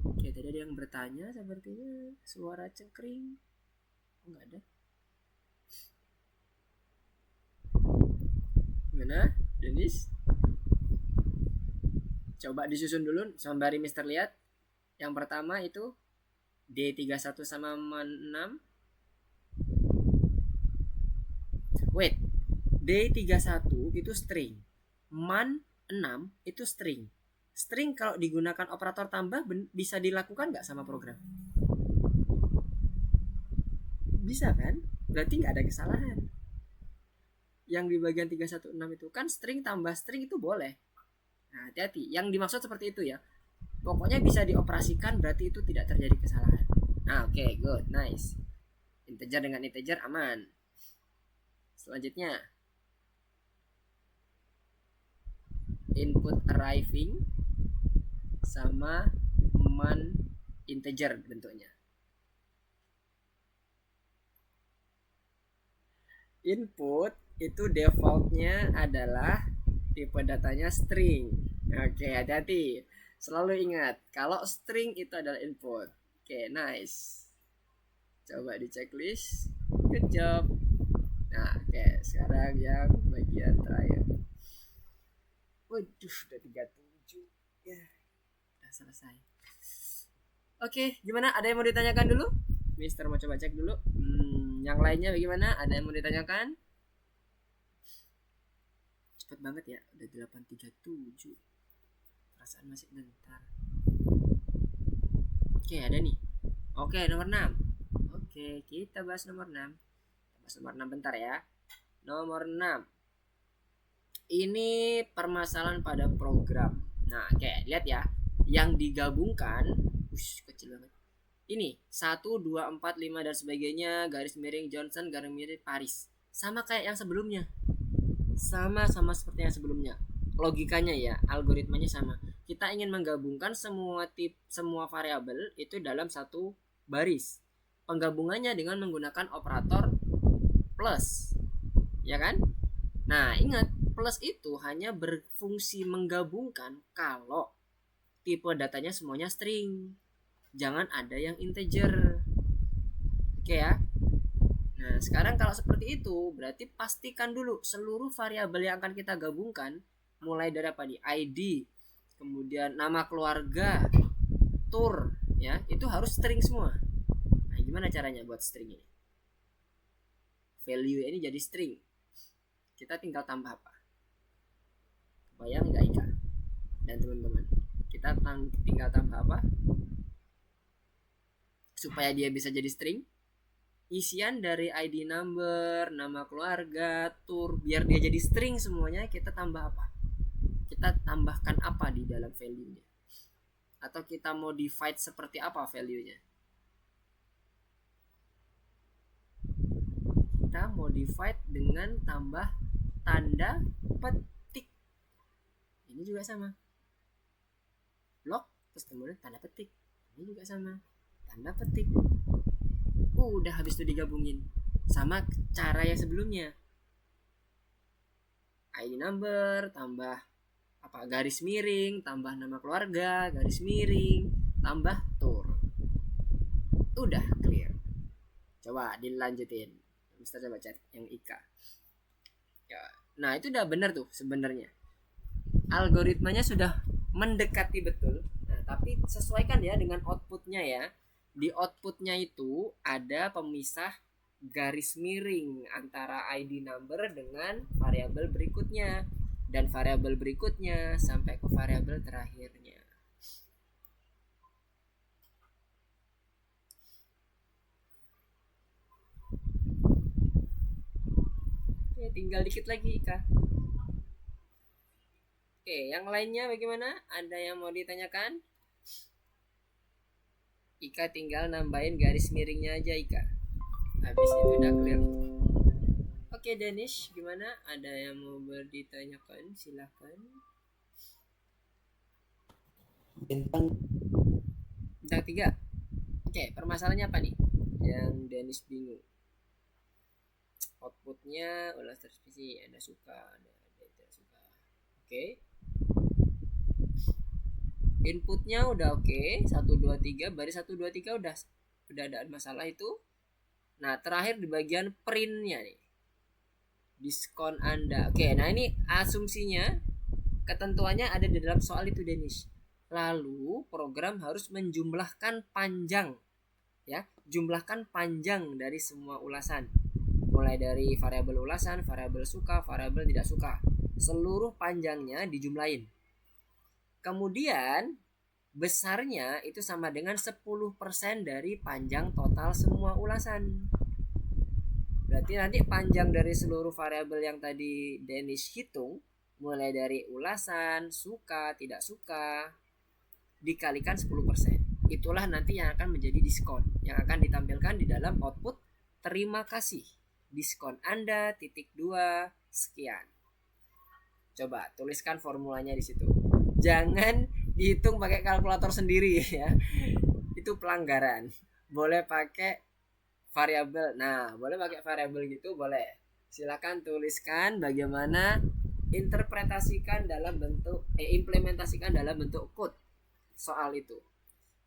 [SPEAKER 1] Oke, tadi ada yang bertanya sepertinya suara cengkring. Nggak ada. Gimana, Denis? Coba disusun dulu sembari Mister lihat. Yang pertama itu D31 sama man 6. Wait. D31 itu string. Man 6 itu string. String kalau digunakan operator tambah bisa dilakukan nggak sama program? Bisa kan? Berarti nggak ada kesalahan. Yang di bagian 316 itu kan string tambah string itu boleh. Nah, hati-hati. Yang dimaksud seperti itu ya. Pokoknya bisa dioperasikan berarti itu tidak terjadi kesalahan. Nah, oke, good, nice. Integer dengan integer aman. Selanjutnya input arriving sama man integer bentuknya. Input itu defaultnya adalah tipe datanya string. Oke, hati-hati. Selalu ingat, kalau string itu adalah input. Oke, nice. Coba di checklist. Good job. Nah, oke, sekarang yang bagian terakhir. Waduh, udah 37. Ya, udah selesai. Oke, gimana? Ada yang mau ditanyakan dulu? Mister mau coba cek dulu. Yang lainnya bagaimana? Ada yang mau ditanyakan? Cepet banget ya, udah 8.37. Perasaan masih bentar. Oke, ada nih. Oke, nomor 6. Oke, kita bahas nomor 6. Bahas nomor 6 bentar ya. Nomor 6. Ini permasalahan pada program. Nah, oke, lihat ya. Yang digabungkan, kecil banget. Ini 1, 2, 4, 5 dan sebagainya, garis miring Johnson, garis miring Paris. Sama kayak yang sebelumnya. sama seperti yang sebelumnya. Logikanya ya, algoritmanya sama. Kita ingin menggabungkan semua variabel itu dalam satu baris. Penggabungannya dengan menggunakan operator plus. Ya kan? Nah, ingat, plus itu hanya berfungsi menggabungkan kalau tipe datanya semuanya string. Jangan ada yang integer. Oke ya. Nah, sekarang kalau seperti itu, berarti pastikan dulu seluruh variabel yang akan kita gabungkan, mulai dari apa nih? ID, kemudian nama keluarga, tur, ya, itu harus string semua. Nah, gimana caranya buat string ini? Value ini jadi string. Kita tinggal tambah apa? Bayang nggak Ika dan teman-teman? Kita tinggal tambah apa? Supaya dia bisa jadi string, isian dari ID number, nama keluarga, tur, biar dia jadi string semuanya, kita tambah apa? Kita tambahkan apa di dalam value-nya? Atau kita modified seperti apa value-nya? Kita modified dengan tambah tanda petik. Ini juga sama. Blok, terus kemudian tanda petik. Ini juga sama. Tanda petik. Udah habis itu digabungin sama cara yang sebelumnya. ID number tambah apa, garis miring, tambah nama keluarga, garis miring, tambah tur. Udah clear. Coba dilanjutin. Mister coba cari yang Ika. Ya. Nah, itu udah benar tuh sebenarnya. Algoritmanya sudah mendekati betul. Nah, tapi sesuaikan ya dengan outputnya ya. Di outputnya itu ada pemisah garis miring antara ID number dengan variabel berikutnya, dan variabel berikutnya sampai ke variabel terakhirnya. Oke, tinggal dikit lagi Ika. Oke, yang lainnya bagaimana? Ada yang mau ditanyakan? Ika tinggal nambahin garis miringnya aja Ika. Habis itu udah clear. Oke Danish, gimana? Ada yang mau ditanyakan? Silahkan.
[SPEAKER 4] Bintang
[SPEAKER 1] Bintang 3. Oke, permasalahannya apa nih? Yang Danish bingung. Outputnya ulas terspesi, ada suka, ada tidak suka. Oke. Inputnya udah oke, 1 2 3, baris 1 2 3 udah ada masalah itu. Nah, terakhir di bagian printnya nih. Diskon Anda. Oke, nah ini asumsinya, ketentuannya ada di dalam soal itu Denish. Lalu program harus menjumlahkan panjang, ya, jumlahkan panjang dari semua ulasan, mulai dari variabel ulasan, variabel suka, variabel tidak suka, seluruh panjangnya dijumlahin. Kemudian besarnya itu sama dengan 10% dari panjang total semua ulasan. Berarti nanti panjang dari seluruh variabel yang tadi Danish hitung, mulai dari ulasan, suka, tidak suka, dikalikan 10%. Itulah nanti yang akan menjadi diskon, yang akan ditampilkan di dalam output terima kasih. Diskon Anda titik 2 sekian. Coba tuliskan formulanya di situ. Jangan dihitung pakai kalkulator sendiri ya. Itu pelanggaran. Boleh pakai variabel. Nah, boleh pakai variabel gitu, boleh. Silakan tuliskan bagaimana interpretasikan dalam bentuk implementasikan dalam bentuk code soal itu.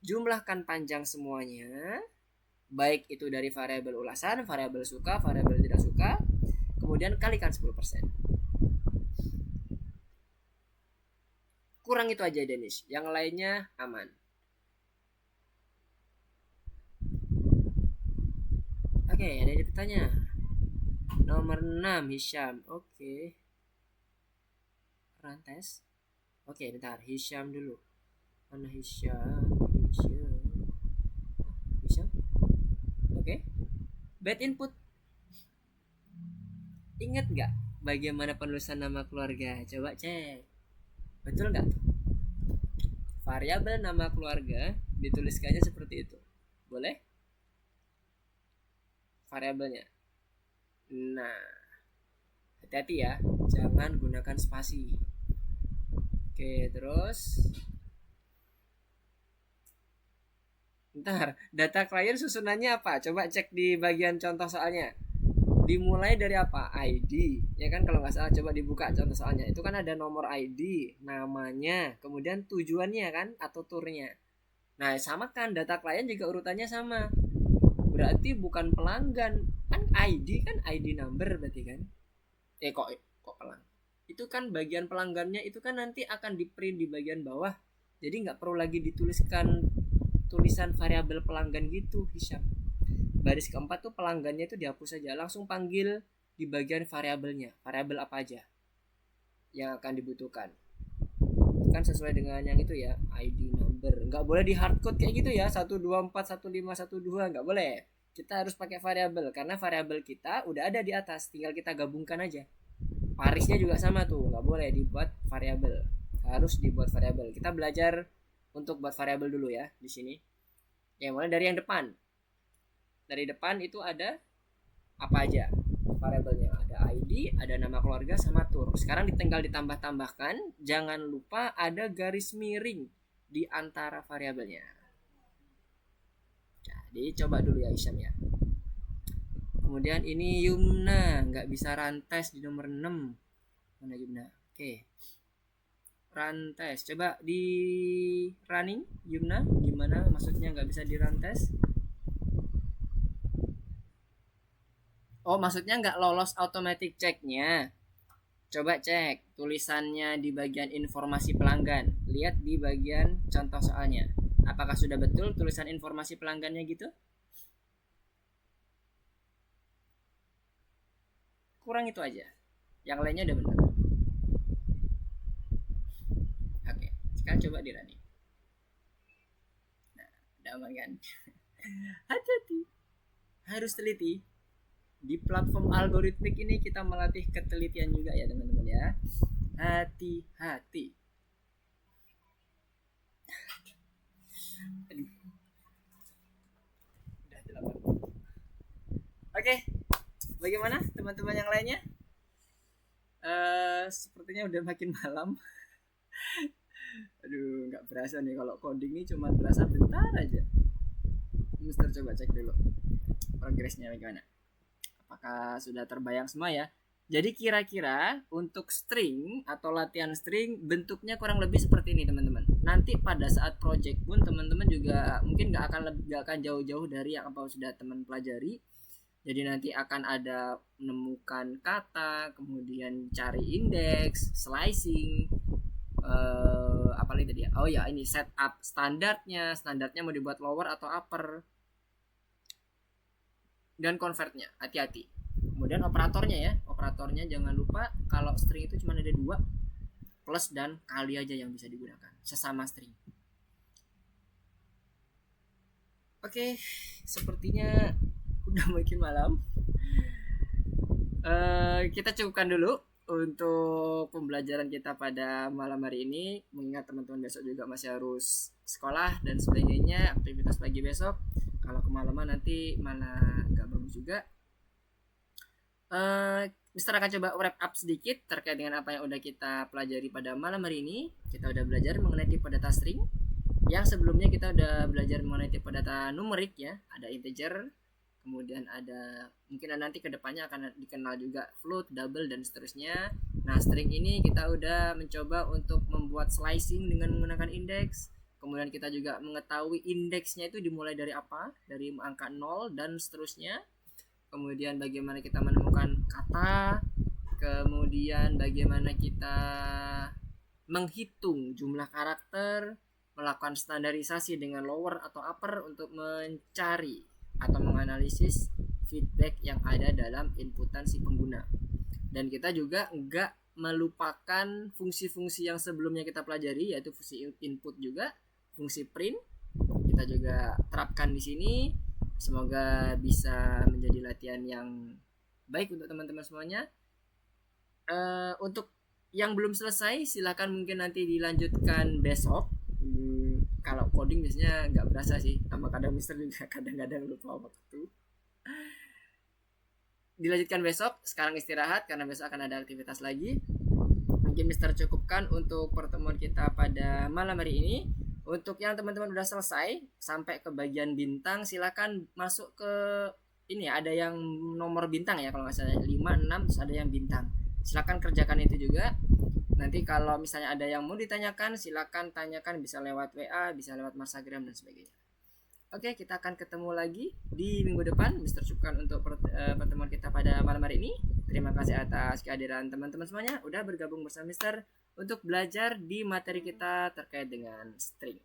[SPEAKER 1] Jumlahkan panjang semuanya, baik itu dari variabel ulasan, variabel suka, variabel tidak suka, kemudian kalikan 10%. Kurang itu aja Danish, yang lainnya aman. Oke, ada yang bertanya. Nomor 6 Hisham. Oke. Rantes. Oke, bentar, Hisham dulu. Mana Hisham? Oke. Bad input. Ingat nggak bagaimana penulisan nama keluarga? Coba cek. Betul nggak? Variabel nama keluarga dituliskannya seperti itu. Boleh? Variabelnya. Nah, Hati-hati ya, jangan gunakan spasi. Oke, terus bentar, data klien susunannya apa? Coba cek di bagian contoh soalnya. Dimulai dari apa? ID, ya kan, kalau nggak salah. Coba dibuka contoh soalnya. Itu kan ada nomor ID, namanya, kemudian tujuannya kan, atau turnya. Nah, sama kan, data klien juga urutannya sama. Berarti bukan pelanggan. Kan ID number berarti kan. Kok pelanggan? Itu kan bagian pelanggannya itu kan nanti akan di print di bagian bawah. Jadi nggak perlu lagi dituliskan tulisan variabel pelanggan gitu, Hisham. Baris keempat tuh pelanggannya itu dihapus saja, langsung panggil di bagian variabelnya. Variabel apa aja yang akan dibutuhkan. Kan sesuai dengan yang itu ya, ID number. Nggak boleh di hardcode kayak gitu ya, 124 1512, nggak boleh. Kita harus pakai variabel karena variabel kita udah ada di atas, tinggal kita gabungkan aja. Barisnya juga sama tuh, nggak boleh dibuat variabel, harus dibuat variabel. Kita belajar untuk buat variabel dulu ya di sini. Yang mulai dari yang depan. Dari depan itu ada apa aja variabelnya? Ada ID, ada nama keluarga, sama tur. Sekarang tinggal ditambah-tambahkan. Jangan lupa ada garis miring di antara variabelnya. Jadi coba dulu ya Isyam ya. Kemudian ini Yumna, nggak bisa rantes di nomor 6. Mana Yumna? Oke. Rantes, coba di running Yumna. Gimana maksudnya nggak bisa dirantes? Oh, maksudnya nggak lolos automatic checknya. Coba cek tulisannya di bagian informasi pelanggan. Lihat di bagian contoh soalnya. Apakah sudah betul tulisan informasi pelanggannya gitu? Kurang itu aja. Yang lainnya udah benar. Oke, sekarang coba di running. Nah, udah aman kan? Hati-hati. Harus teliti. Di platform algoritmik ini kita melatih ketelitian juga ya teman-teman ya. Hati-hati. Oke, bagaimana teman-teman yang lainnya? Sepertinya udah makin malam. Aduh, nggak berasa nih kalau coding ini cuma berasa bentar aja. Mister coba cek dulu progresnya bagaimana. Apakah sudah terbayang semua ya? Jadi kira-kira untuk string atau latihan string bentuknya kurang lebih seperti ini teman-teman. Nanti pada saat project pun teman-teman juga mungkin nggak akan jauh-jauh dari yang apa sudah teman pelajari. Jadi nanti akan ada menemukan kata, kemudian cari indeks, slicing, apa lagi tadi ya? Oh ya, ini setup standarnya mau dibuat lower atau upper, dan convertnya. Hati-hati. Kemudian operatornya jangan lupa kalau string itu cuma ada 2, plus dan kali aja yang bisa digunakan sesama string. Oke, sepertinya udah makin malam. Kita cukupkan dulu untuk pembelajaran kita pada malam hari ini, mengingat teman-teman besok juga masih harus sekolah dan sebagainya, aktivitas pagi besok. Kalau kemalaman nanti malah nggak bagus juga. Mister akan coba wrap up sedikit terkait dengan apa yang udah kita pelajari pada malam hari ini. Kita udah belajar mengenai tipe data string. Yang sebelumnya kita udah belajar mengenai tipe data numerik ya. Ada integer, kemudian ada mungkin nanti kedepannya akan dikenal juga float, double, dan seterusnya. Nah, string ini kita udah mencoba untuk membuat slicing dengan menggunakan indeks. Kemudian kita juga mengetahui indeksnya itu dimulai dari apa, dari angka 0 dan seterusnya. Kemudian bagaimana kita menemukan kata, kemudian bagaimana kita menghitung jumlah karakter, melakukan standarisasi dengan lower atau upper untuk mencari atau menganalisis feedback yang ada dalam inputan si pengguna. Dan kita juga enggak melupakan fungsi-fungsi yang sebelumnya kita pelajari, yaitu fungsi input juga, fungsi print. Kita juga terapkan di sini. Semoga bisa menjadi latihan yang baik untuk teman-teman semuanya. Untuk yang belum selesai silakan mungkin nanti dilanjutkan besok. Kalau coding biasanya nggak berasa sih, sama kadang Mister juga kadang-kadang lupa waktu. dilanjutkan besok. Sekarang istirahat karena besok akan ada aktivitas lagi. Mungkin Mister cukupkan untuk pertemuan kita pada malam hari ini. Untuk yang teman-teman udah selesai sampai ke bagian bintang, silakan masuk ke ini, ada yang nomor bintang ya kalau nggak salah 5, 6, terus ada yang bintang. Silakan kerjakan itu juga. Nanti kalau misalnya ada yang mau ditanyakan, silakan tanyakan, bisa lewat WA, bisa lewat Instagram dan sebagainya. Oke, kita akan ketemu lagi di minggu depan. Mister cukupkan untuk pertemuan kita pada malam hari ini. Terima kasih atas kehadiran teman-teman semuanya udah bergabung bersama Mister untuk belajar di materi kita terkait dengan string.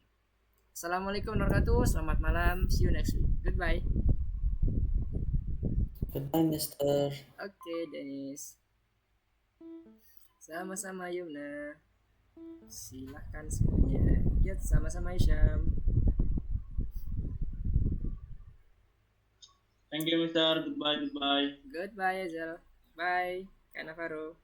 [SPEAKER 1] Assalamualaikum warahmatullahi wabarakatuh. Selamat malam. See you next week. Goodbye.
[SPEAKER 4] Goodbye, Mister.
[SPEAKER 1] Oke, Dennis. Sama-sama Yumna. Silahkan semuanya. Ya, sama-sama Isyam.
[SPEAKER 2] Thank you, Mister. Goodbye.
[SPEAKER 1] Goodbye Azel. Bye. Kak Navarro.